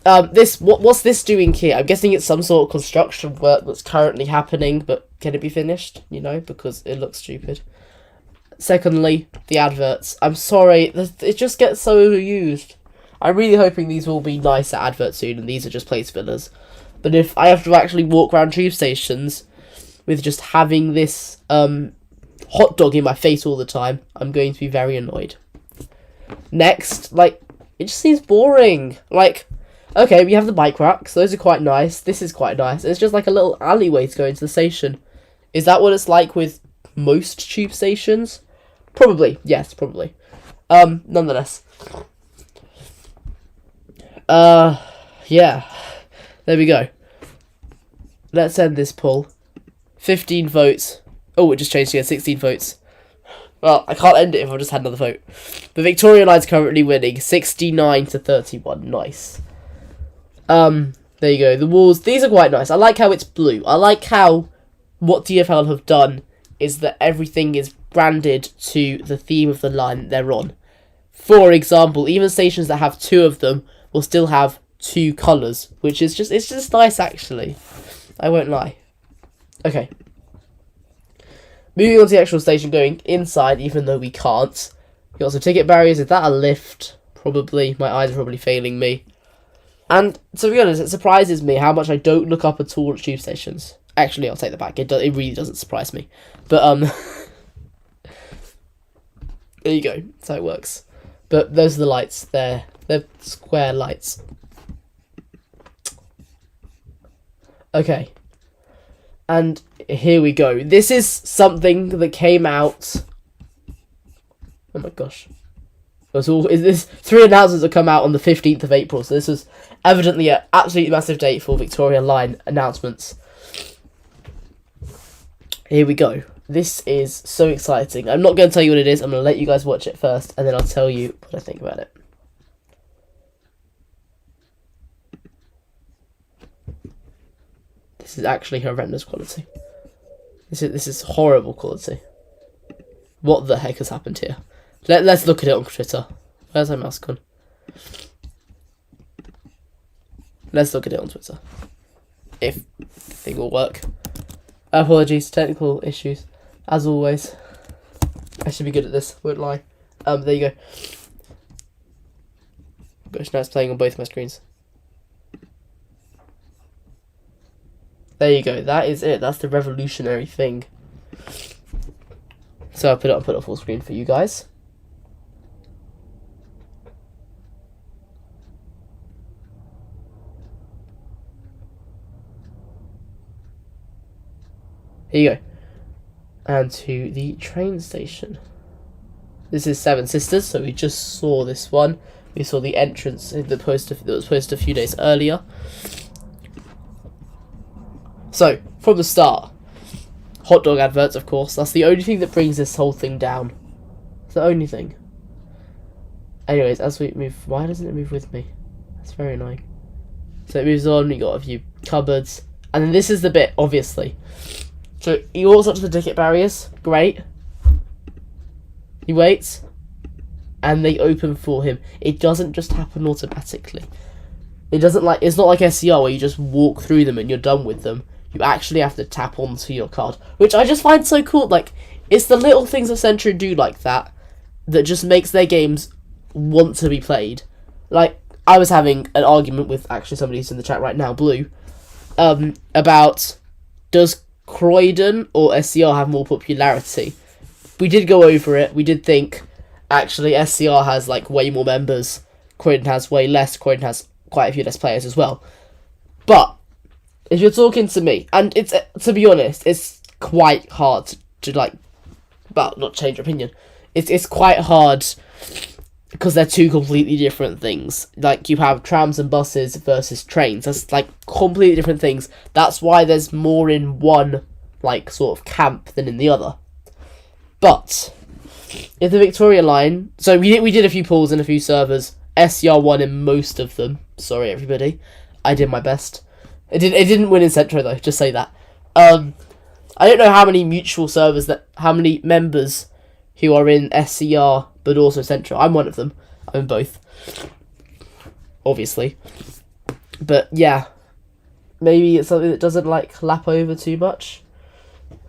What's this doing here? I'm guessing it's some sort of construction work that's currently happening, but can it be finished? You know, because it looks stupid. Secondly, the adverts. I'm sorry, it just gets so overused. I'm really hoping these will be nicer adverts soon, and these are just place fillers. But if I have to actually walk around tube stations with just having this hot dog in my face all the time, I'm going to be very annoyed. Next, like, it just seems boring. Like, okay, we have the bike racks. Those are quite nice. This is quite nice. It's just like a little alleyway to go into the station. Is that what it's like with most tube stations? Probably. Yes, probably. Nonetheless. Yeah. There we go. Let's end this poll. 15 votes. Oh, it just changed here. 16 votes. Well, I can't end it if I just had another vote. But Victoria Line's currently winning 69 to 31. Nice. There you go. The walls, these are quite nice. I like how it's blue. I like how what DFL have done is that everything is branded to the theme of the line they're on. For example, even stations that have two of them will still have two colours, which is just, it's just nice actually. I won't lie. Okay. Moving on to the actual station, going inside, even though we can't. We got some ticket barriers. Is that a lift? Probably. My eyes are probably failing me. And to be honest, it surprises me how much I don't look up at all at tube stations. Actually, I'll take that back. It really doesn't surprise me. But there you go. That's how it works. But those are the lights. They're square lights. Okay. And here we go. This is something that came out. Oh my gosh. This 3 announcements that come out on the 15th of April. So this was evidently an absolutely massive date for Victoria Line announcements. Here we go. This is so exciting. I'm not going to tell you what it is. I'm going to let you guys watch it first, and then I'll tell you what I think about it. This is actually horrendous quality. This is horrible quality. What the heck has happened here? Let's look at it on Twitter. Where's my mouse gone? Let's look at it on Twitter. If the thing will work. Apologies, technical issues. As always. I should be good at this, won't lie. There you go. Gosh, now it's playing on both my screens. There you go, that is it. That's the revolutionary thing. So I'll put it on full screen for you guys. Here you go. And to the train station. This is Seven Sisters, so we just saw this one. We saw the entrance in the poster that was posted a few days earlier. So, from the start, hot dog adverts, of course. That's the only thing that brings this whole thing down. It's the only thing. Anyways, as we move... Why doesn't it move with me? That's very annoying. So it moves on, we got a few cupboards. And then this is the bit, obviously. So he walks up to the ticket barriers. Great. He waits. And they open for him. It doesn't just happen automatically. It doesn't like... It's not like SCR where you just walk through them and you're done with them. You actually have to tap onto your card. Which I just find so cool. Like, it's the little things that Centro do like that just makes their games want to be played. Like, I was having an argument with actually somebody who's in the chat right now, Blue, about does Croydon or SCR have more popularity? We did go over it. We did think actually SCR has like way more members. Croydon has way less. Croydon has quite a few less players as well. But if you're talking to me, and it's, to be honest, it's quite hard to like, well, not change your opinion. It's quite hard because they're two completely different things. Like, you have trams and buses versus trains. That's like completely different things. That's why there's more in one like sort of camp than in the other. But if the Victoria line, so we did a few polls in a few servers. SCR won in most of them. Sorry, everybody. I did my best. It didn't win in Centro though. Just say that. I don't know how many mutual servers how many members who are in SCR but also Centro. I'm one of them. I'm in both, obviously. But yeah, maybe it's something that doesn't like lap over too much.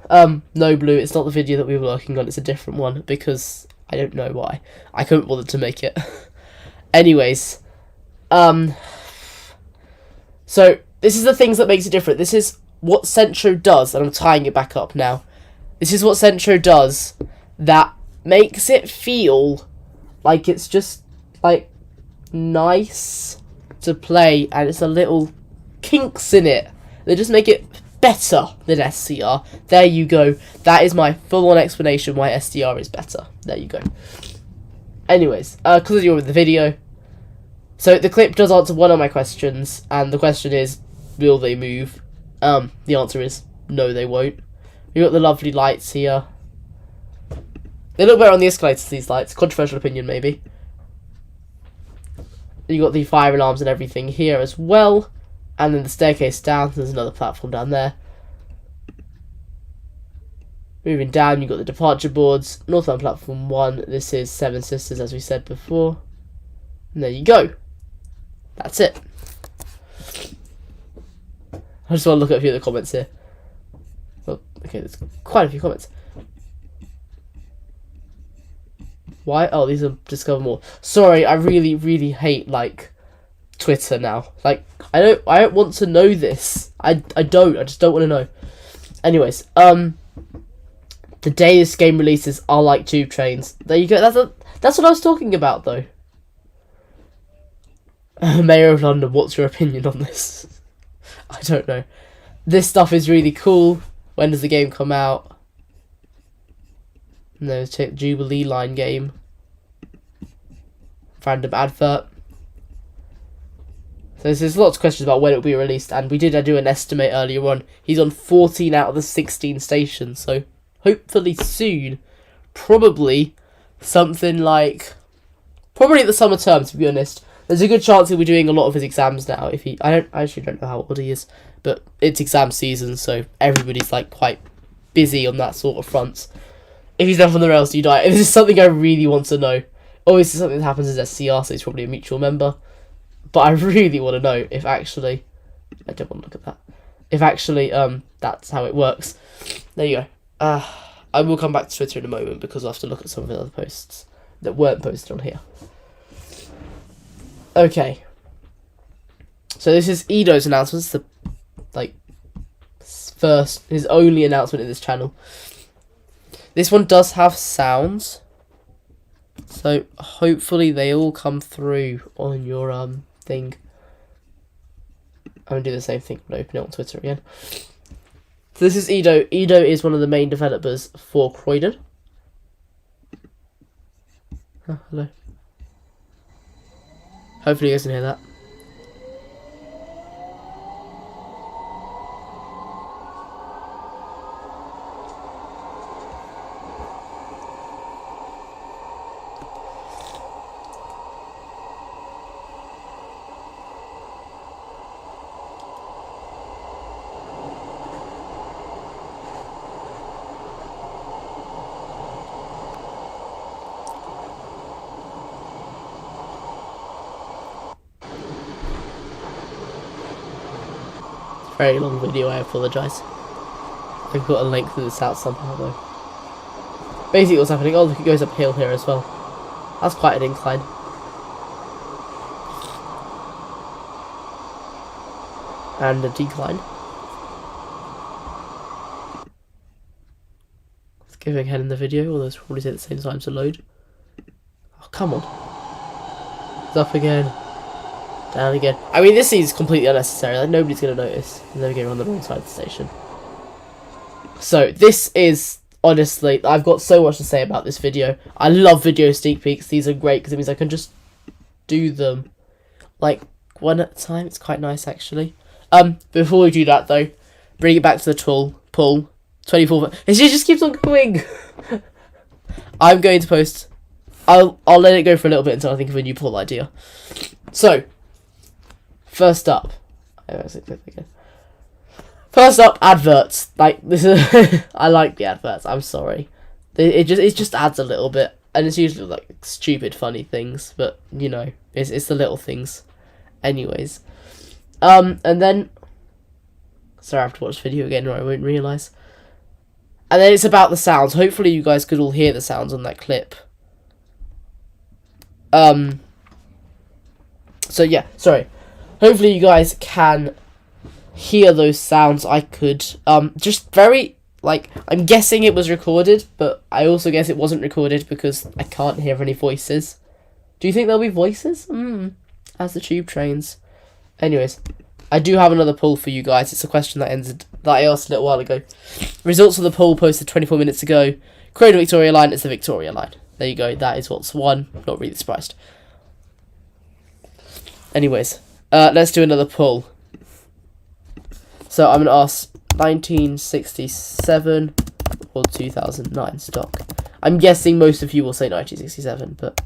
No, Blue, it's not the video that we were working on. It's a different one because I don't know why. I couldn't bother to make it. Anyways, so this is the things that makes it different. This is what Centro does, and I'm tying it back up now. This is what Centro does that makes it feel like it's just like nice to play, and it's a little kinks in it. They just make it better than SCR. There you go. That is my full-on explanation why SCR is better. There you go. Anyways, continue with the video. So the clip does answer one of my questions, and the question is, will they move? The answer is no, they won't. We've got the lovely lights here. They look better on the escalators, these lights. Controversial opinion, maybe. You got the fire alarms and everything here as well. And then the staircase down. There's another platform down there. Moving down, you've got the departure boards. Northbound platform 1. This is Seven Sisters, as we said before. And there you go. That's it. I just want to look at a few of the comments here. Oh, okay, there's quite a few comments. Why? Oh, these are discover more. Sorry, I really, really hate like Twitter now. Like, I don't want to know this. I just don't want to know. Anyways, the day this game releases are like tube trains. There you go. That's what I was talking about though. Mayor of London, what's your opinion on this? I don't know. This stuff is really cool. When does the game come out? No, check Jubilee line game. Random advert. So there's lots of questions about when it will be released, and we did do an estimate earlier on. He's on 14 out of the 16 stations, so hopefully soon. Probably something like... Probably at the summer term, to be honest. There's a good chance he'll be doing a lot of his exams now. If he, I actually don't know how old he is, but it's exam season, so everybody's like quite busy on that sort of front. If he's left on the rails, do you die? If this is something I really want to know. Obviously, something that happens is SCR, so he's probably a mutual member. But I really want to know if actually... I don't want to look at that. If actually, that's how it works. There you go. I will come back to Twitter in a moment because I'll have to look at some of the other posts that weren't posted on here. Okay. So this is Edo's announcements. The, like, his only announcement in this channel. This one does have sounds. So hopefully they all come through on your thing. I'm going to do the same thing, but open it on Twitter again. So this is Edo. Edo is one of the main developers for Croydon. Oh, hello. Hopefully you guys can hear that. Very long video, I apologise. I've got to lengthen this out somehow though. Basically what's happening, oh look, it goes uphill here as well. That's quite an incline. and a decline. Let's give it again in the video, although it's probably at the same time to load. Oh, come on. It's up again. Down again. I mean, this is completely unnecessary. Like, nobody's going to notice. And then we're going on the wrong side of the station. So, this is, honestly, I've got so much to say about this video. I love video sneak peeks. These are great because it means I can just do them, like, one at a time. It's quite nice, actually. Before we do that, though, bring it back to the pull. 24. It just keeps on going. I'm going to post. I'll let it go for a little bit until I think of a new pull idea. So, first up, adverts. Like, this is I like the adverts. I'm sorry, it just adds a little bit, and it's usually like stupid, funny things. But you know, it's the little things. Anyways, and then sorry, I have to watch the video again, or I won't realise. And then it's about the sounds. Hopefully, you guys could all hear the sounds on that clip. So yeah, sorry. Hopefully you guys can hear those sounds. I could. Just very, like, I'm guessing it was recorded, but I also guess it wasn't recorded because I can't hear any voices. Do you think there'll be voices? As the tube trains. Anyways, I do have another poll for you guys. It's a question that I asked a little while ago. Results of the poll posted 24 minutes ago. Croydon Victoria line is the Victoria line. There you go. That is what's won. Not really surprised. Anyways, let's do another poll. So I'm going to ask 1967 or 2009 stock. I'm guessing most of you will say 1967, but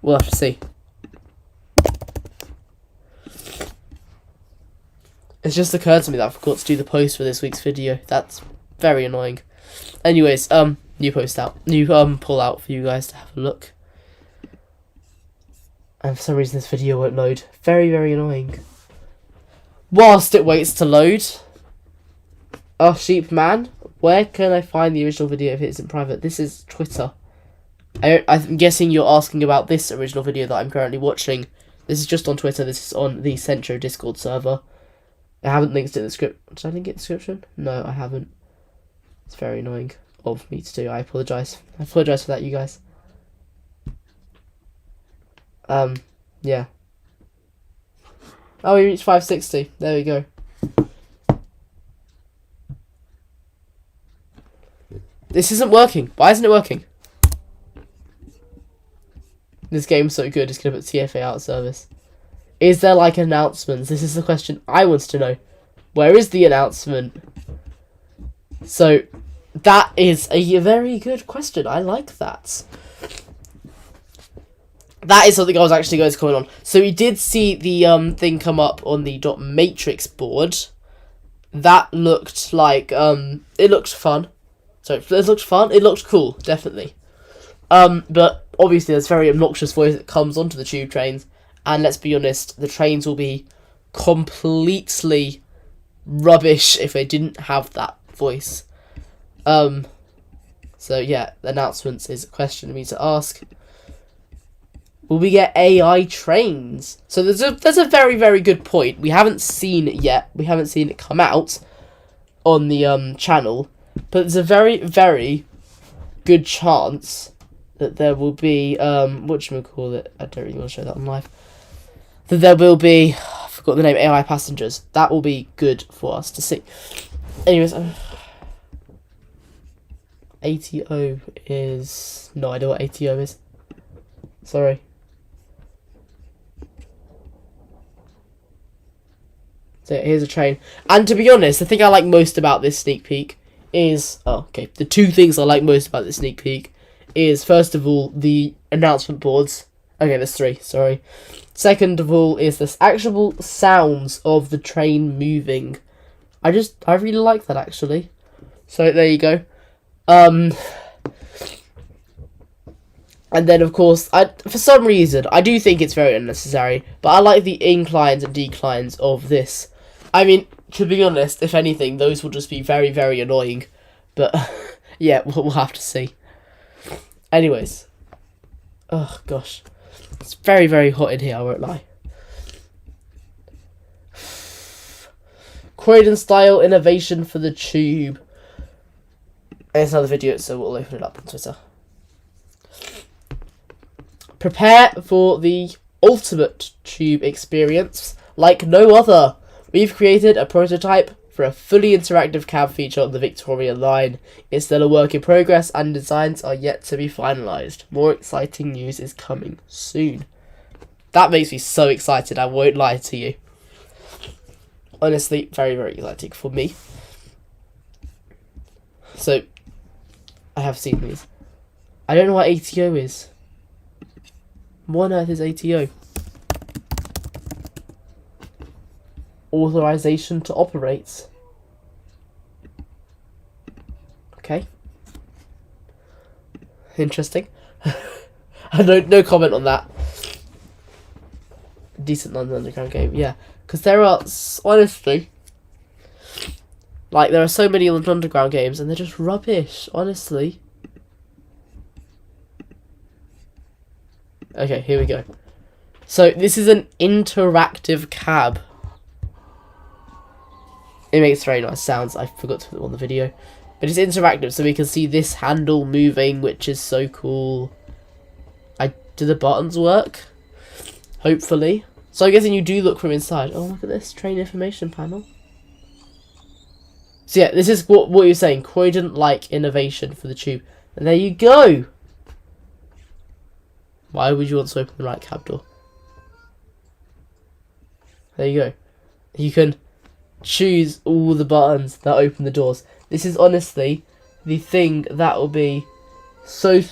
we'll have to see. It's just occurred to me that I forgot to do the post for this week's video. That's very annoying. Anyways, new pull out for you guys to have a look. And for some reason this video won't load. Very, very annoying. Whilst it waits to load, oh, sheep man, where can I find the original video if it isn't private? This is Twitter. I'm guessing you're asking about this original video that I'm currently watching. This is just on Twitter. This is on the Centro Discord server. I haven't linked it in the script. Did I link it in the description? No, I haven't. It's very annoying of me to do. I apologise. I apologise for that, you guys. Yeah. Oh, we reached 560. There we go. This isn't working. Why isn't it working? This game's so good, it's going to put TFA out of service. Is there, like, announcements? This is the question I want to know. Where is the announcement? So, that is a very good question. I like that. That is something I was actually going to comment on. So, we did see the thing come up on the .matrix board. That looked like, it looked fun. So, it looked fun. It looked cool, definitely. But, obviously, there's very obnoxious voice that comes onto the tube trains. And let's be honest, the trains will be completely rubbish if they didn't have that voice. So yeah, the announcements is a question for me to ask. Will we get AI trains? So there's a very, very good point. We haven't seen it yet. We haven't seen it come out on the channel. But there's a very, very good chance that there will be whatchamacallit, I don't really want to show that on live. That there will be, I forgot the name, AI passengers. That will be good for us to see. Anyways, ATO is, no idea what ATO is. Sorry. So here's a train. And to be honest, the thing I like most about this sneak peek is, the two things I like most about this sneak peek is, first of all, the announcement boards. Okay, there's three, sorry. Second of all is the actual sounds of the train moving. I really like that, actually. So there you go. And then, of course, for some reason, I do think it's very unnecessary, but I like the inclines and declines of this. I mean, to be honest, if anything, those will just be very, very annoying. But, yeah, we'll have to see. Anyways. Oh, gosh. It's very, very hot in here, I won't lie. Croydon style innovation for the tube. It's another video, so we'll open it up on Twitter. Prepare for the ultimate tube experience like no other. We've created a prototype for a fully interactive cab feature on the Victoria line. It's still a work in progress and designs are yet to be finalised. More exciting news is coming soon. That makes me so excited, I won't lie to you. Honestly, very, very exciting for me. So, I have seen these. I don't know what ATO is. What on earth is ATO? Authorization to operate. Okay. Interesting. No comment on that. Decent London Underground game, yeah. Because there are, honestly, like, there are so many London Underground games and they're just rubbish, honestly. Okay, here we go. So, this is an interactive cab. It makes very nice sounds. I forgot to put them on the video. But it's interactive, so we can see this handle moving, which is so cool. Do the buttons work? Hopefully. So I'm guessing you do look from inside. Oh, look at this. Train information panel. So yeah, this is what you're saying. Croydon-like innovation for the tube. And there you go. Why would you want to open the right cab door? There you go. You can choose all the buttons that open the doors. This is honestly the thing that will be so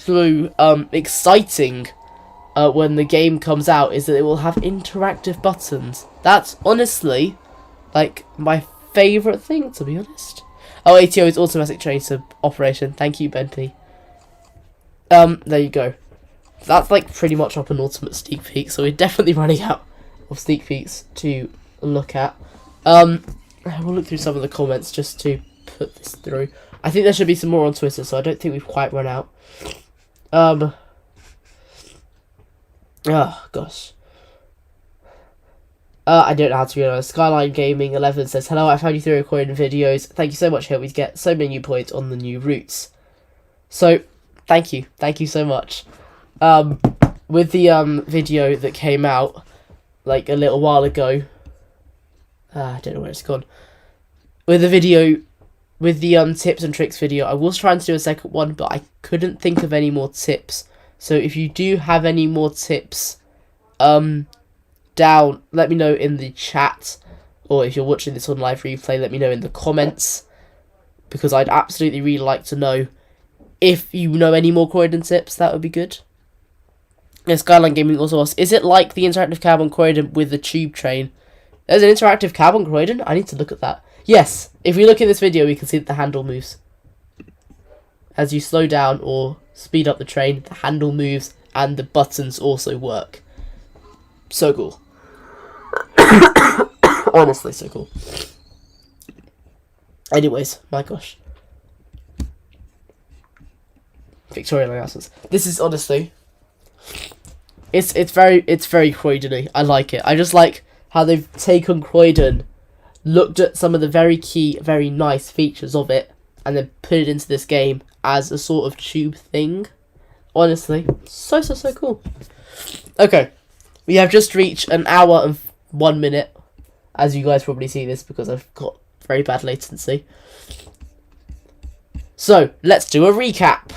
exciting when the game comes out, is that it will have interactive buttons. That's honestly like my favourite thing, to be honest. Oh, ATO is automatic train to operation. Thank you, Ben P. There you go. That's like pretty much up an ultimate sneak peek, so we're definitely running out of sneak peeks to look at. We'll look through some of the comments just to put this through. I think there should be some more on Twitter, so I don't think we've quite run out. Oh, gosh. I don't know how to be honest. Skyline Gaming 11 says, hello, I found you through recording videos. Thank you so much. Hope we get so many new points on the new routes. So, thank you. Thank you so much. With the video that came out like a little while ago, I don't know where it's gone. With the video, with the tips and tricks video, I was trying to do a second one, but I couldn't think of any more tips. So if you do have any more tips, down, let me know in the chat, or if you're watching this on live replay, let me know in the comments, because I'd absolutely really like to know if you know any more Croydon tips. That would be good. Yeah, Skyline Gaming also asks, is it like the interactive cab on Croydon with the tube train? There's an interactive cab on Croydon? I need to look at that. Yes, if we look in this video, we can see that the handle moves. As you slow down or speed up the train, the handle moves and the buttons also work. So cool. Honestly, so cool. Anyways, my gosh. Victorian announcements. This is honestly, it's very Croydon-y. I like it. I just like how they've taken Croydon, looked at some of the very key, very nice features of it, and then put it into this game as a sort of tube thing. Honestly, so cool. Okay, we have just reached an hour and 1 minute, as you guys probably see this because I've got very bad latency. So, let's do a recap.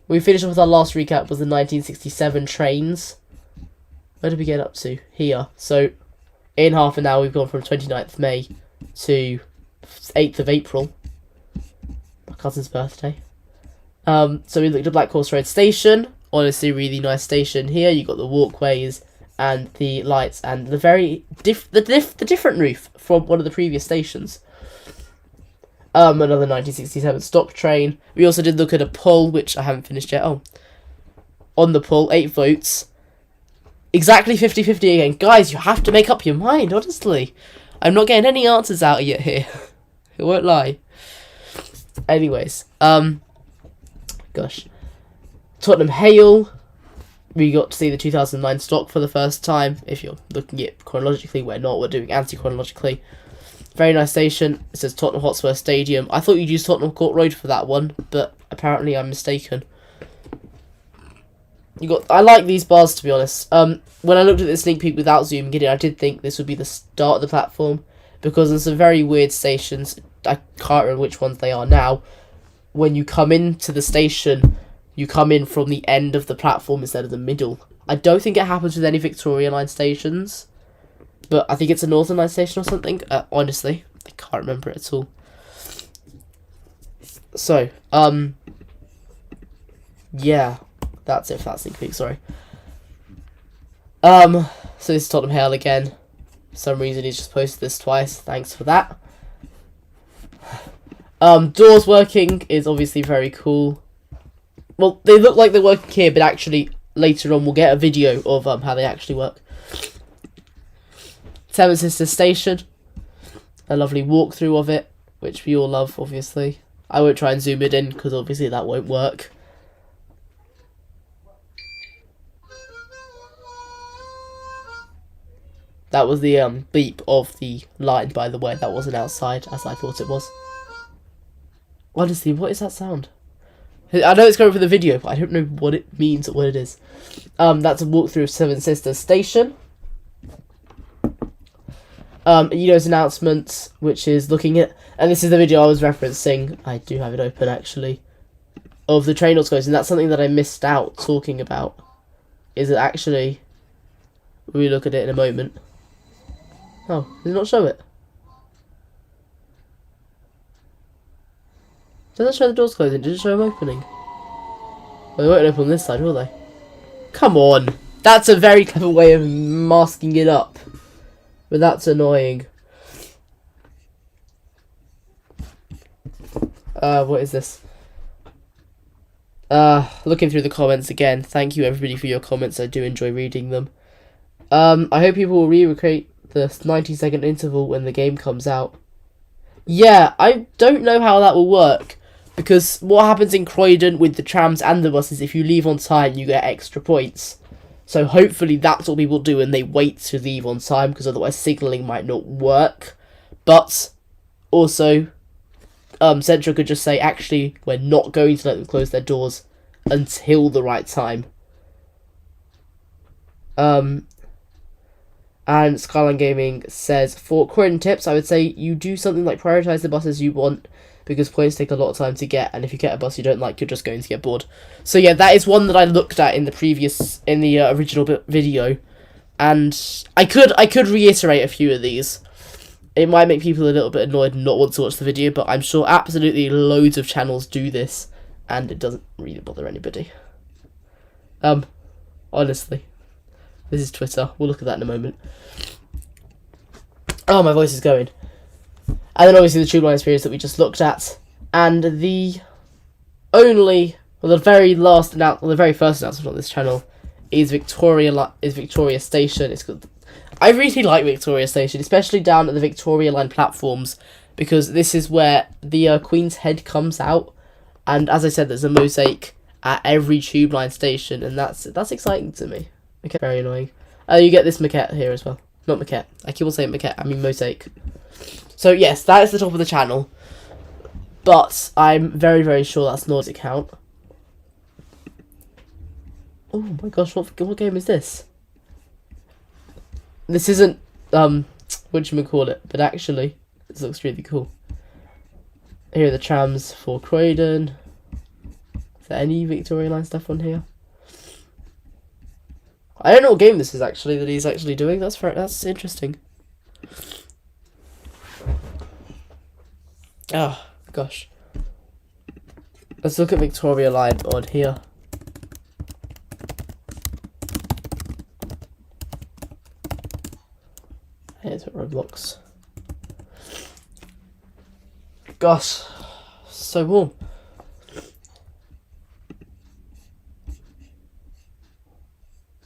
We finished off with our last recap was the 1967 trains. Where did we get up to? Here. So, in half an hour we've gone from 29th May to 8th of April. My cousin's birthday. So we looked at Black Horse Road Station. Honestly, really nice station here. You got the walkways and the lights and the very the different roof from one of the previous stations. Another 1967 stock train. We also did look at a poll, which I haven't finished yet. Oh, on the poll, 8 votes. Exactly 50-50 again. Guys, you have to make up your mind, honestly. I'm not getting any answers out yet here. I won't lie. Anyways, gosh. Tottenham Hale. We got to see the 2009 stock for the first time. If you're looking at it chronologically, we're not. We're doing anti-chronologically. Very nice station. It says Tottenham Hotspur Stadium. I thought you'd use Tottenham Court Road for that one, but apparently I'm mistaken. I like these bars, to be honest. When I looked at the sneak peek without zooming in, I did think this would be the start of the platform, because there's some very weird stations. I can't remember which ones they are now. When you come into the station, you come in from the end of the platform instead of the middle. I don't think it happens with any Victoria Line stations, but I think it's a Northern Line station or something. Honestly, I can't remember it at all. So, yeah, that's it for that sneak peek, sorry. So this is Tottenham Hale again. For some reason he's just posted this twice, thanks for that. Doors working is obviously very cool. Well, they look like they're working here, but actually later on we'll get a video of how they actually work. Seven Sisters Station, a lovely walkthrough of it, which we all love, obviously. I won't try and zoom it in, because obviously that won't work. That was the beep of the line, by the way. That wasn't outside, as I thought it was. Honestly, what is that sound? I know it's going for the video, but I don't know what it means or what it is. That's a walkthrough of Seven Sisters Station. Ito's announcement, which is looking at, and this is the video I was referencing. I do have it open actually, of the train doors closing. That's something that I missed out talking about. Is it actually? We look at it in a moment. Oh, did it not show it? Does it show the doors closing? Did it show them opening? Well, they won't open on this side, will they? Come on! That's a very clever way of masking it up. But that's annoying. What is this? Looking through the comments again. Thank you everybody for your comments. I do enjoy reading them. I hope people will recreate the 90-second interval when the game comes out. Yeah, I don't know how that will work. Because what happens in Croydon with the trams and the buses, if you leave on time, you get extra points. So hopefully that's what people do and they wait to leave on time, because otherwise signalling might not work. But also, Centro could just say, actually, we're not going to let them close their doors until the right time. And Skyline Gaming says, for Croydon tips, I would say you do something like prioritise the buses you want, because points take a lot of time to get, and if you get a bus you don't like, you're just going to get bored. So yeah, that is one that I looked at in the original video, and I could reiterate a few of these. It might make people a little bit annoyed and not want to watch the video, but I'm sure absolutely loads of channels do this, and it doesn't really bother anybody. Honestly. This is Twitter. We'll look at that in a moment. Oh, my voice is going. And then obviously the tube line experience that we just looked at. And the very first announcement on this channel is Victoria Station. It's good. I really like Victoria Station, especially down at the Victoria Line platforms, because this is where the Queen's Head comes out. And as I said, there's a mosaic at every tube line station, and that's exciting to me. Okay, very annoying. You get this maquette here as well. Not maquette. I keep on saying maquette. I mean mosaic. So yes, that is the top of the channel. But I'm very, very sure that's not his account. Oh my gosh, what game is this? This isn't whatchamacallit, but actually this looks really cool. Here are the trams for Croydon. Is there any Victoria Line stuff on here? I don't know what game this is actually that he's actually doing. That's interesting. Oh gosh. Let's look at Victoria Line on here. Here's Roblox. Gosh, so warm.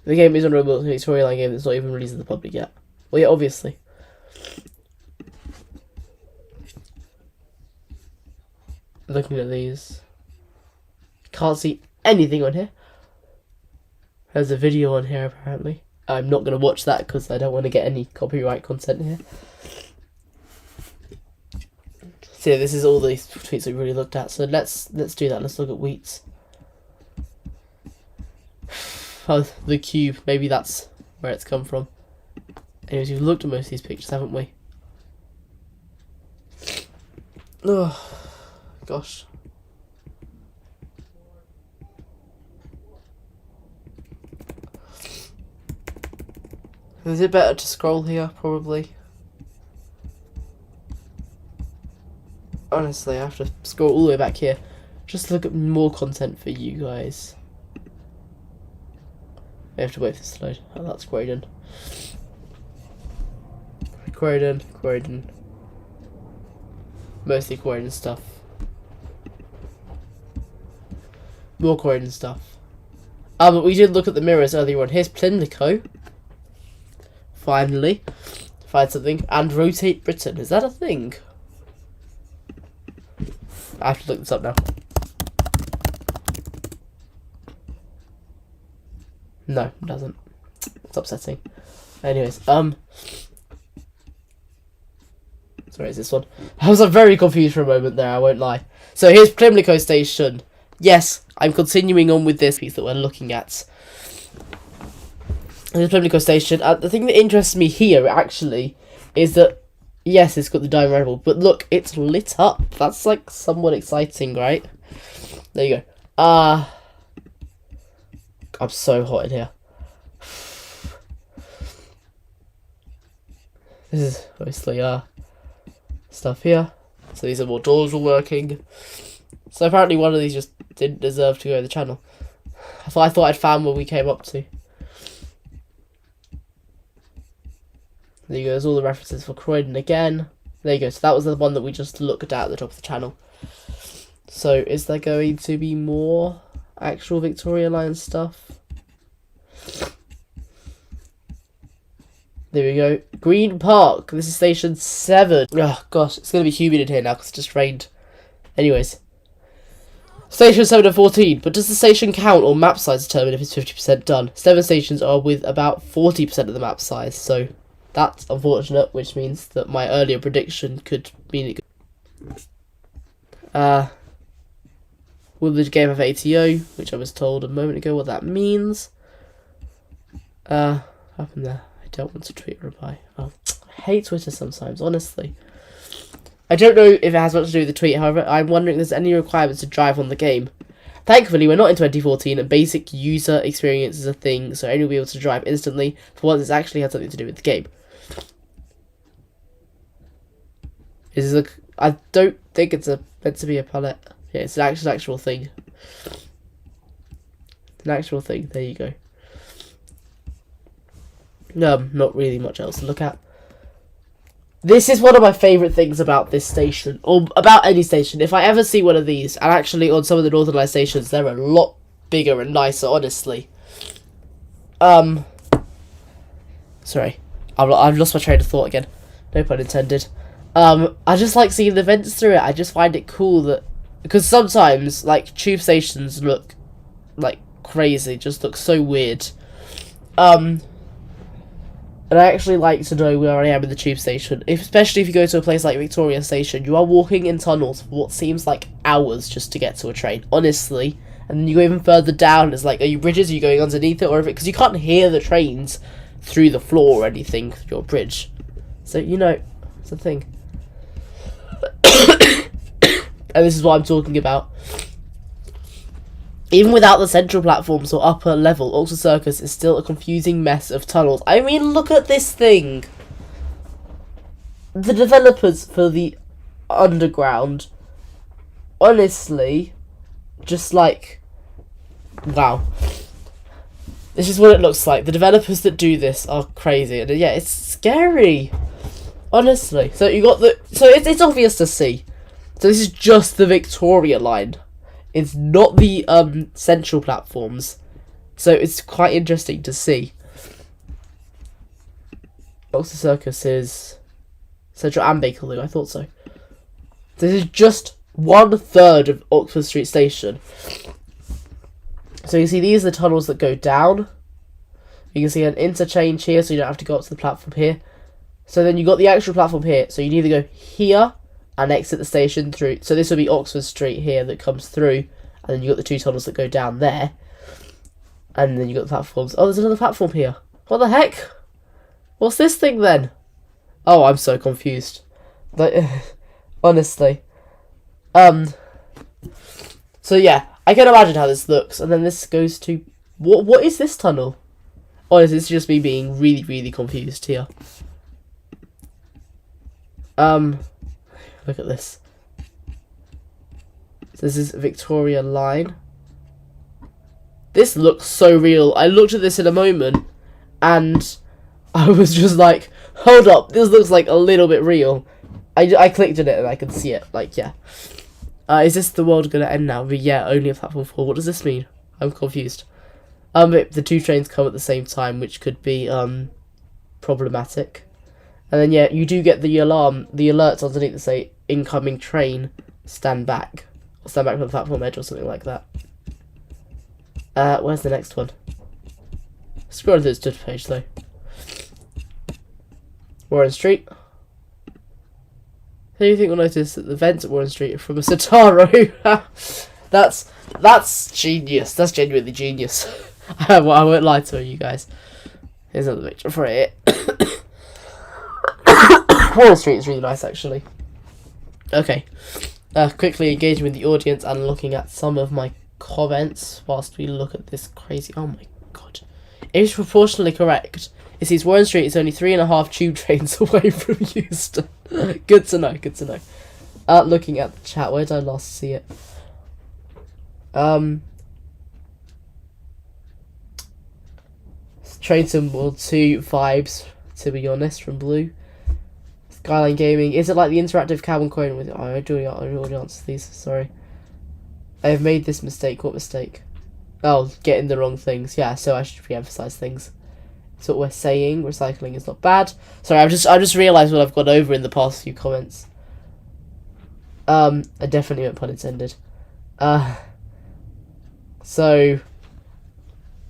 The game is on Roblox, a Victoria Line game that's not even released to the public yet. Well, yeah, obviously. Looking at these, can't see anything on here. There's a video on here apparently. I'm not going to watch that because I don't want to get any copyright content here. So yeah, this is all the tweets we've really looked at. So let's do that. Let's look at Wheats. Oh, the cube. Maybe that's where it's come from. Anyways, we've looked at most of these pictures, haven't we? Oh, gosh. Is it better to scroll here? Probably. Honestly, I have to scroll all the way back here. Just look at more content for you guys. We have to wait for this to load. Oh, that's Croydon. Croydon. Mostly Croydon stuff. More Croydon stuff. But we did look at the mirrors earlier on. Here's Plimlico. Finally. Find something. And Rotate Britain. Is that a thing? I have to look this up now. No, it doesn't. It's upsetting. Anyways, sorry, it's this one. I was very confused for a moment there, I won't lie. So here's Plimlico Station. Yes, I'm continuing on with this piece that we're looking at. Here's Plimlico Station. The thing that interests me here, actually, is that, yes, it's got the diamond red ball, but look, it's lit up. That's, like, somewhat exciting, right? There you go. I'm so hot in here. This is obviously stuff here. So these are more doors were working. So apparently one of these just didn't deserve to go to the channel. I thought I'd found what we came up to. There you go, there's all the references for Croydon again. There you go, so that was the one that we just looked at the top of the channel. So is there going to be more actual Victoria Line stuff? There we go. Green Park. This is station 7. Oh gosh, it's going to be humid in here now because it just rained. Anyways. Station 7 and 14. But does the station count or map size determine if it's 50% done? 7 stations are with about 40% of the map size. So that's unfortunate, which means that my earlier prediction could mean it. Will the game have ATO? Which I was told a moment ago what that means. What happened there? I don't want to tweet or reply. Oh, I hate Twitter sometimes, honestly. I don't know if it has much to do with the tweet, however, I'm wondering if there's any requirements to drive on the game. Thankfully, we're not in 2014 and basic user experience is a thing, so anyone will be able to drive instantly for once it's actually had something to do with the game. I don't think it's meant to be a palette. Yeah, it's an actual thing. It's an actual thing, there you go. Not really much else to look at. This is one of my favourite things about this station, or about any station. If I ever see one of these, and actually on some of the Northern Line stations, they're a lot bigger and nicer, honestly. Sorry, I've lost my train of thought again. No pun intended. I just like seeing the vents through it. I just find it cool that, because sometimes, like, tube stations look, like, crazy, just look so weird. And I actually like to know where I am in the tube station. Especially if you go to a place like Victoria Station, you are walking in tunnels for what seems like hours just to get to a train, honestly. And then you go even further down, it's like, are you bridges, are you going underneath it, or if it, because you can't hear the trains through the floor or anything through your bridge. So, you know, it's a thing. And this is what I'm talking about. Even without the central platforms or upper level, Oxford Circus is still a confusing mess of tunnels. I mean, look at this thing. The developers for the underground, honestly, just like, wow. This is what it looks like. The developers that do this are crazy. And yeah, it's scary. Honestly. So you got the, so it's obvious to see. So this is just the Victoria line. It's not the central platforms, so it's quite interesting to see. Oxford Circus is Central and Bakerloo, I thought so. This is just 1/3 of Oxford Street Station. So you see these are the tunnels that go down. You can see an interchange here, so you don't have to go up to the platform here. So then you got the actual platform here, so you either go here and exit the station through. So this will be Oxford Street here that comes through, and then you got the 2 tunnels that go down there, and then you got the platforms. Oh, there's another platform here. What the heck? What's this thing then? Oh, I'm so confused. Like, honestly. So yeah, I can imagine how this looks, and then this goes to what is this tunnel? Honestly, it's just me being really, really confused here. Look at this. This is Victoria Line. This looks so real. I looked at this in a moment, and I was just like, hold up, this looks like a little bit real. I clicked on it and I could see it. Like, yeah. Is this the world gonna end now? But yeah, only a platform 4. What does this mean? I'm confused. The 2 trains come at the same time, which could be problematic. And then yeah, you do get the alerts underneath that say incoming train, stand back. Or stand back from the platform edge or something like that. Where's the next one? Scroll to this page though. Warren Street. Who do you think will notice that the vents at Warren Street are from a Centro? That's genius. That's genuinely genius. I won't lie to you guys. Here's another picture for it. Warren Street is really nice actually. Okay. Quickly engaging with the audience and looking at some of my comments whilst we look at this crazy. Oh my god. It is proportionally correct. It says Warren Street is only 3.5 tube trains away from Euston. Good to know, good to know. Looking at the chat, where did I last see it? Train symbol 2 vibes, to be honest, from Blue. Skyline Gaming. Is it like the interactive cabin coin with I already answered these, sorry. I have made this mistake. What mistake? Oh, getting the wrong things. Yeah, so I should re-emphasize things. That's what we're saying. Recycling is not bad. Sorry, I just realised what I've gone over in the past few comments. I definitely meant pun intended. So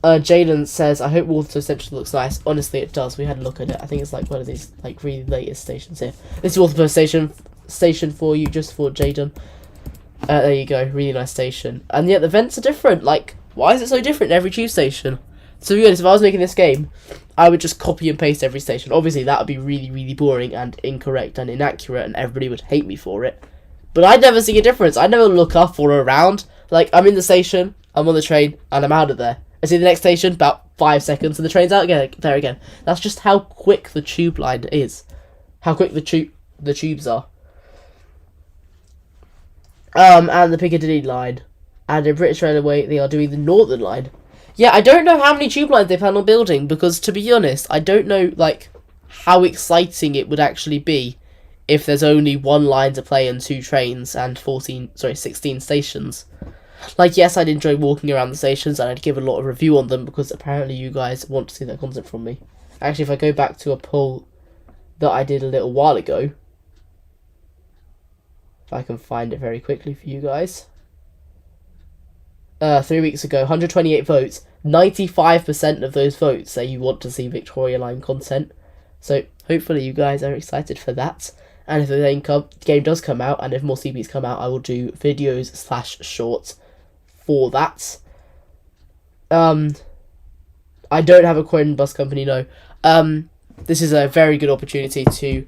Jaden says, I hope Waterloo Central looks nice. Honestly, it does. We had a look at it. I think it's like one of these like really latest stations here. This is Waterloo station for you, just for Jaden. There you go. Really nice station. And yet the vents are different. Like, why is it so different in every tube station? To be honest, if I was making this game, I would just copy and paste every station. Obviously, that would be really, really boring and incorrect and inaccurate, and everybody would hate me for it. But I'd never see a difference. I'd never look up or around. Like, I'm in the station, I'm on the train, and I'm out of there. I see the next station, about 5 seconds, and the train's out again, there again. That's just how quick the tube line is. How quick the tubes are. And the Piccadilly line. And in British Railway, they are doing the Northern line. Yeah, I don't know how many tube lines they plan on building, because to be honest, I don't know, like, how exciting it would actually be if there's only 1 line to play and 2 trains and 16 stations. Like, yes, I'd enjoy walking around the stations and I'd give a lot of review on them because apparently you guys want to see that content from me. Actually, if I go back to a poll that I did a little while ago, if I can find it very quickly for you guys. 3 weeks ago, 128 votes, 95% of those votes say you want to see Victoria Line content. So hopefully you guys are excited for that. And if the game does come out, and if more CBs come out, I will do videos / shorts for that. I don't have a coin bus company, no. This is a very good opportunity to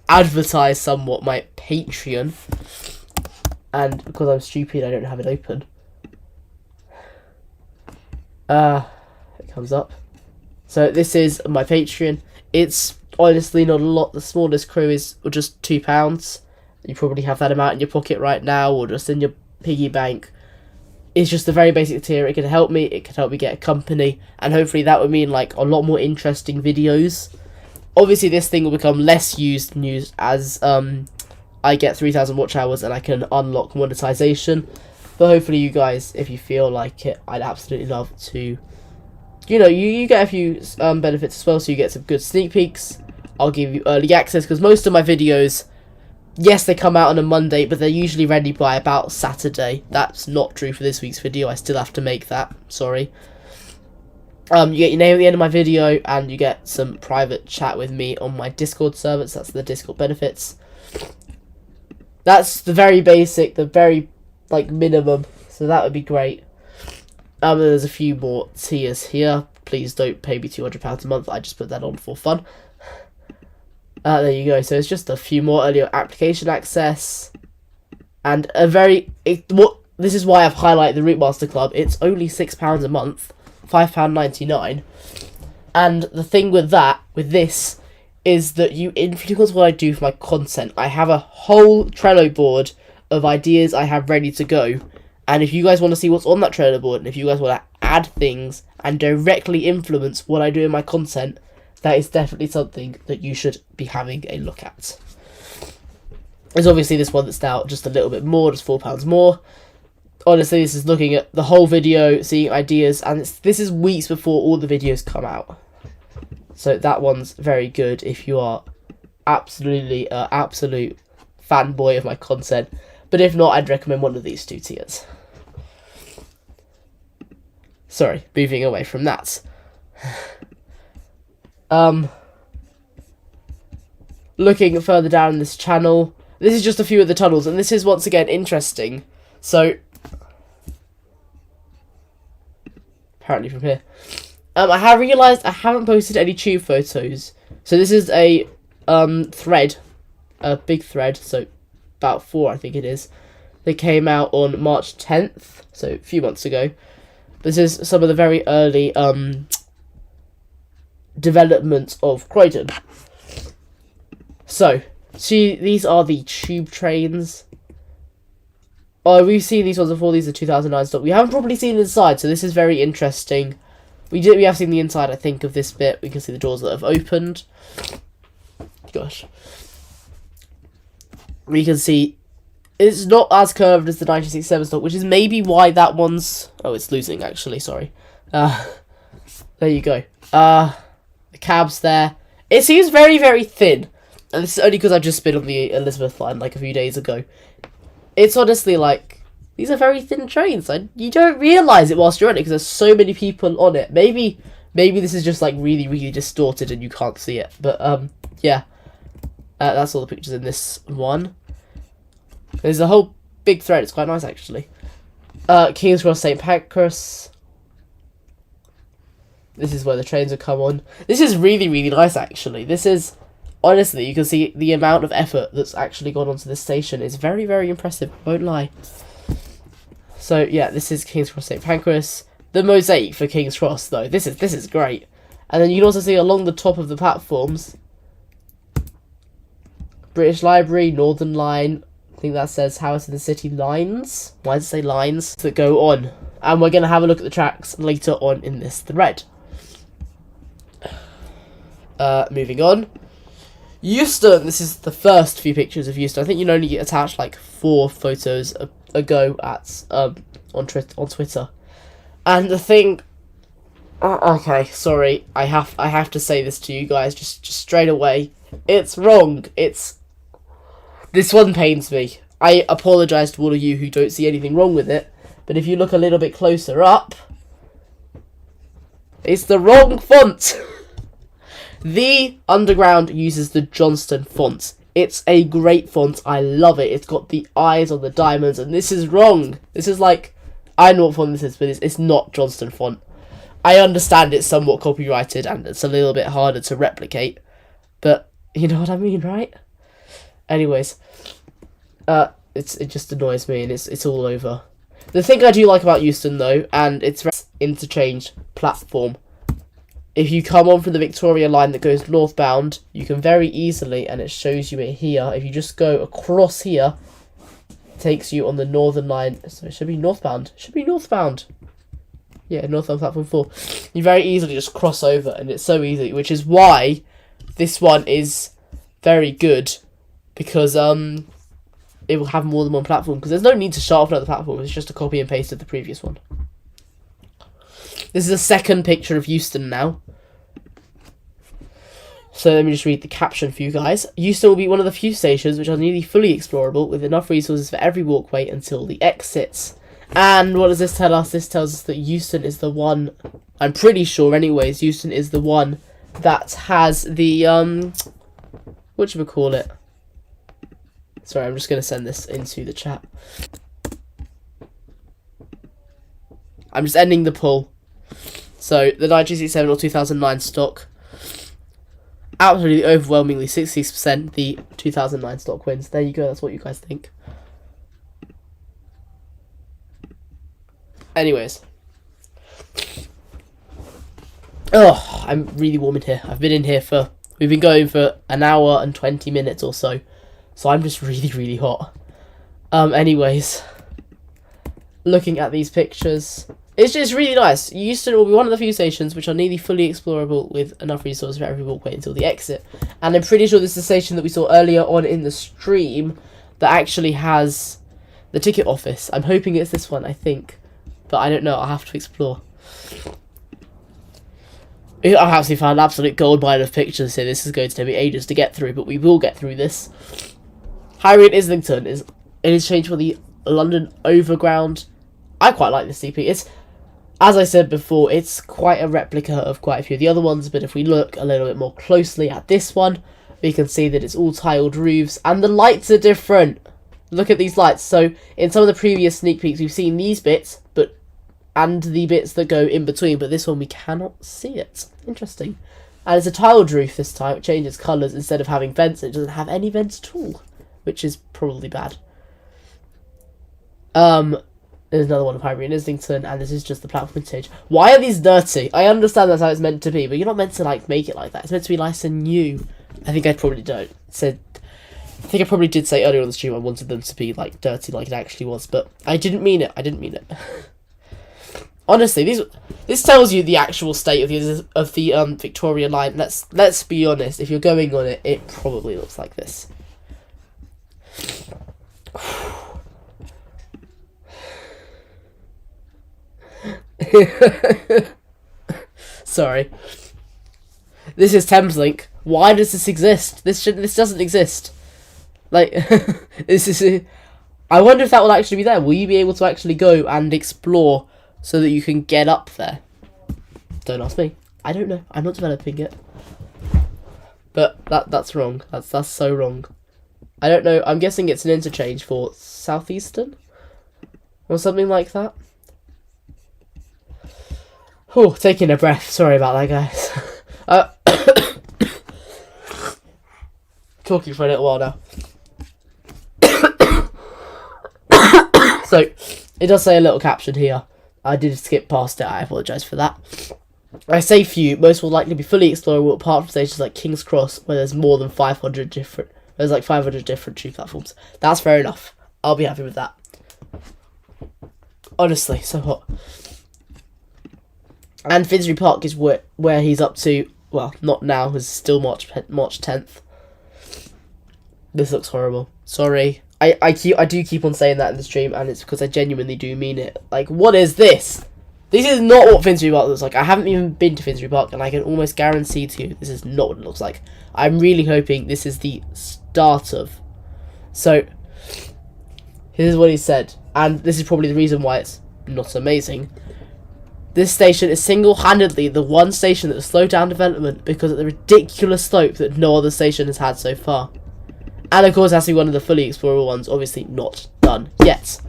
advertise somewhat my Patreon. And because I'm stupid, I don't have it open. It comes up. So this is my Patreon. It's honestly not a lot. The smallest crew is just £2. You probably have that amount in your pocket right now, or just in your piggy bank. It's just a very basic tier. It can help me. It can help me get a company, and hopefully that would mean like a lot more interesting videos. Obviously, this thing will become less used as I get 3,000 watch hours and I can unlock monetization. But hopefully, you guys, if you feel like it, I'd absolutely love to. You know, you get a few benefits as well. So you get some good sneak peeks. I'll give you early access because most of my videos, yes, they come out on a Monday, but they're usually ready by about Saturday. That's not true for this week's video. I still have to make that. Sorry. You get your name at the end of my video, and you get some private chat with me on my Discord servers. That's the Discord benefits. That's the very basic, the very, like, minimum. So that would be great. There's a few more tiers here. Please don't pay me £200 a month. I just put that on for fun. There you go. So it's just a few more earlier application access. And a very... this is why I've highlighted the Route Master Club. It's only £6 a month. £5.99. And the thing with this, is that you influence what I do for my content. I have a whole Trello board of ideas I have ready to go. And if you guys want to see what's on that Trello board, and if you guys want to add things and directly influence what I do in my content, that is definitely something that you should be having a look at. There's obviously this one that's now just a little bit more, just £4 more. Honestly, this is looking at the whole video, seeing ideas, and this is weeks before all the videos come out. So that one's very good if you are absolutely absolute fanboy of my content. But if not, I'd recommend one of these two tiers. Sorry, moving away from that. Looking further down this channel, this is just a few of the tunnels, and this is once again interesting. So, apparently from here. I have realised I haven't posted any tube photos. So this is a thread, a big thread, so about 4 I think it is. They came out on March 10th, so a few months ago. This is some of the very early development of Croydon. So, see, these are the tube trains. Oh, we've seen these ones before. These are 2009 stock. We haven't probably seen inside, so this is very interesting. We have seen the inside, I think, of this bit. We can see the doors that have opened. Gosh. We can see it's not as curved as the 1967 stock, which is maybe why that one's... Oh, it's losing, actually, sorry. There you go. The cab's there. It seems very, very thin. And this is only because I've just been on the Elizabeth line, like, a few days ago. It's honestly, like... These are very thin trains. You don't realise it whilst you're on it because there's so many people on it. Maybe this is just like really, really distorted and you can't see it. But yeah, that's all the pictures in this one. There's a whole big thread. It's quite nice actually. King's Cross St Pancras. This is where the trains will come on. This is really, really nice actually. This is honestly, you can see the amount of effort that's actually gone onto this station is very, very impressive. Won't lie. So yeah, this is King's Cross St Pancras. The mosaic for King's Cross though, this is great. And then you can also see along the top of the platforms, British Library, Northern Line. I think that says House in the City lines. Why does it say lines that go on? And we're gonna have a look at the tracks later on in this thread. Moving on. Euston. This is the first few pictures of Euston. I think you can only attach like 4 photos ago at on Twitter. And the thing, okay, sorry, I have to say this to you guys just straight away. It's wrong. This one pains me. I apologise to all of you who don't see anything wrong with it, but if you look a little bit closer up, it's the wrong font. The Underground uses the Johnston font. It's a great font. I love it. It's got the eyes on the diamonds, and this is wrong. This is like, I know what font this is, but it's not Johnston font. I understand it's somewhat copyrighted, and it's a little bit harder to replicate, but you know what I mean, right? Anyways, it just annoys me, and it's all over. The thing I do like about Euston, though, and it's interchange platform. If you come on from the Victoria line that goes northbound, you can very easily, and it shows you it here, if you just go across here, it takes you on the Northern line, so it should be northbound. Yeah, northbound platform 4. You very easily just cross over, and it's so easy, which is why this one is very good, because it will have more than one platform, because there's no need to start off another platform, it's just a copy and paste of the previous one. This is a second picture of Euston now. So let me just read the caption for you guys. Euston will be one of the few stations which are nearly fully explorable, with enough resources for every walkway until the exits. And what does this tell us? This tells us that Euston is the one, I'm pretty sure anyways, Euston is the one that has the, whatchamacallit? Sorry, I'm just going to send this into the chat. I'm just ending the poll. So, the 1967 or 2009 stock, absolutely overwhelmingly 60% the 2009 stock wins. There you go, that's what you guys think. Anyways. Oh, I'm really warm in here. I've been in here we've been going for an hour and 20 minutes or so. So I'm just really, really hot. Anyways. Looking at these pictures. It's just really nice. Euston will be one of the few stations which are nearly fully explorable with enough resources for every walkway until the exit. And I'm pretty sure this is the station that we saw earlier on in the stream that actually has the ticket office. I'm hoping it's this one, I think. But I don't know, I'll have to explore. I've actually found an absolute goldmine of pictures here. This is going to take me ages to get through, but we will get through this. Highway in Islington is changed for the London Overground. I quite like this CP. It's, as I said before, it's quite a replica of quite a few of the other ones, but if we look a little bit more closely at this one, we can see that it's all tiled roofs, and the lights are different. Look at these lights. So, in some of the previous sneak peeks, we've seen these bits, and the bits that go in between, but this one we cannot see it. Interesting. And it's a tiled roof this time. It changes colours. Instead of having vents, it doesn't have any vents at all, which is probably bad. There's another one of Highbury in Islington, and this is just the platform stage. Why are these dirty? I understand that's how it's meant to be, but you're not meant to like make it like that. It's meant to be nice and new. I think I probably don't. I think I probably did say earlier on the stream I wanted them to be like dirty like it actually was, but I didn't mean it. I didn't mean it. Honestly, this tells you the actual state of the Victoria line. Let's be honest. If you're going on it, it probably looks like this. Sorry. This is Thameslink. Why does this exist? This doesn't exist. Like this is. I wonder if that will actually be there. Will you be able to actually go and explore so that you can get up there? Don't ask me. I don't know. I'm not developing it. But that's wrong. That's so wrong. I don't know. I'm guessing it's an interchange for Southeastern or something like that. Oh, taking a breath. Sorry about that, guys. Talking for a little while now. So, it does say a little caption here. I did skip past it. I apologise for that. I say few. Most will likely be fully explorable apart from stations like King's Cross, where there's more than 500 different. There's like 500 different tube platforms. That's fair enough. I'll be happy with that. Honestly, so hot. And Finsbury Park is where he's up to. Well, not now. It's still March 10th. This looks horrible. Sorry. I do keep on saying that in the stream, and it's because I genuinely do mean it. Like, what is this? This is not what Finsbury Park looks like. I haven't even been to Finsbury Park, and I can almost guarantee to you this is not what it looks like. I'm really hoping this is the start of. So, here's what he said, and this is probably the reason why it's not amazing. This station is single-handedly the one station that has slowed down development because of the ridiculous slope that no other station has had so far. And of course, it has to be one of the fully explorable ones, obviously not done yet.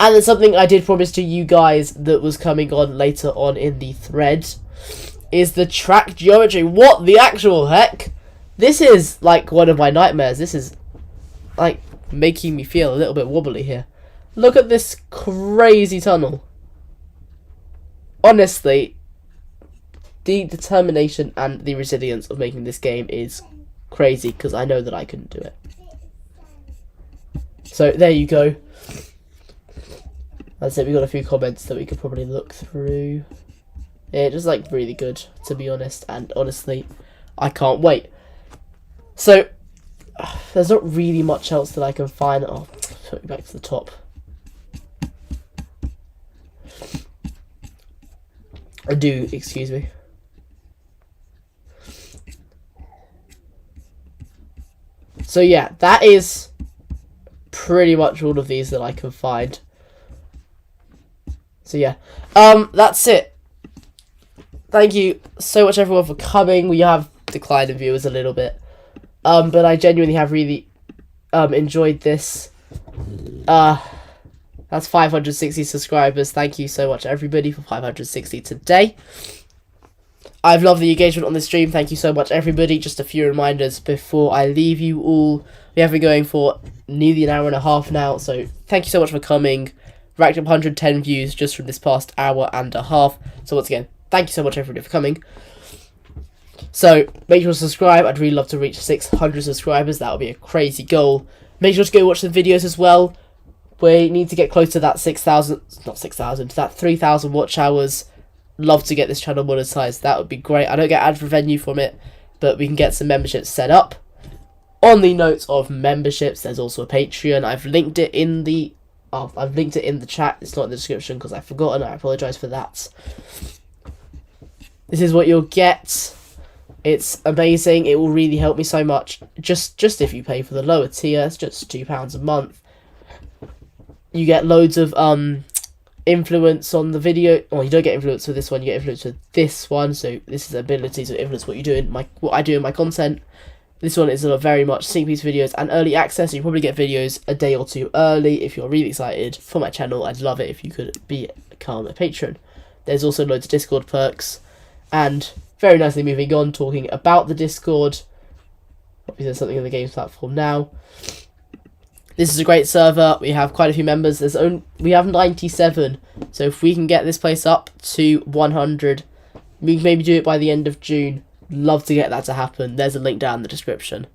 And then something I did promise to you guys that was coming on later on in the thread is the track geometry. What the actual heck? This is like one of my nightmares. This is like making me feel a little bit wobbly here. Look at this crazy tunnel. Honestly, the determination and the resilience of making this game is crazy, because I know that I couldn't do it. So there you go. That's it. We got a few comments that we could probably look through. Yeah, just like really good, to be honest. And honestly, I can't wait. So there's not really much else that I can find. Oh, put me back to the top. I do, excuse me. So yeah, that is pretty much all of these that I can find. So yeah, that's it. Thank you so much everyone for coming. We have declined in viewers a little bit. But I genuinely have really enjoyed this. That's 560 subscribers. Thank you so much, everybody, for 560 today. I've loved the engagement on this stream. Thank you so much, everybody. Just a few reminders before I leave you all. We have been going for nearly an hour and a half now, so thank you so much for coming. Racked up 110 views just from this past hour and a half. So once again, thank you so much, everybody, for coming. So make sure to subscribe. I'd really love to reach 600 subscribers. That would be a crazy goal. Make sure to go watch the videos as well. We need to get close to that 6,000, not 6,000, to that 3,000 watch hours. Love to get this channel monetized. That would be great. I don't get ad revenue from it, but we can get some memberships set up. On the note of memberships, there's also a Patreon. I've linked it in the chat. It's not in the description because I've forgotten. I apologize for that. This is what you'll get. It's amazing. It will really help me so much. Just if you pay for the lower tier, it's just £2 a month. You get loads of influence on the video. Well, you don't get influence with this one. You get influence with this one. So this is the ability to influence what I do in my content. This one is very much sneak peek videos and early access. You probably get videos a day or two early. If you're really excited for my channel, I'd love it if you could become a patron. There's also loads of Discord perks. And very nicely moving on, talking about the Discord. Obviously, there's something in the games platform now. This is a great server. We have quite a few members. We have 97. So if we can get this place up to 100, we can maybe do it by the end of June. Love to get that to happen. There's a link down in the description.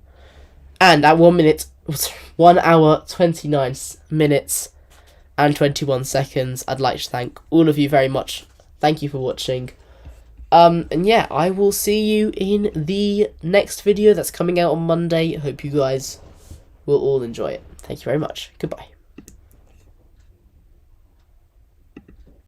And at 1 hour, 29 minutes and 21 seconds, I'd like to thank all of you very much. Thank you for watching. And yeah, I will see you in the next video that's coming out on Monday. Hope you guys will all enjoy it. Thank you very much. Goodbye.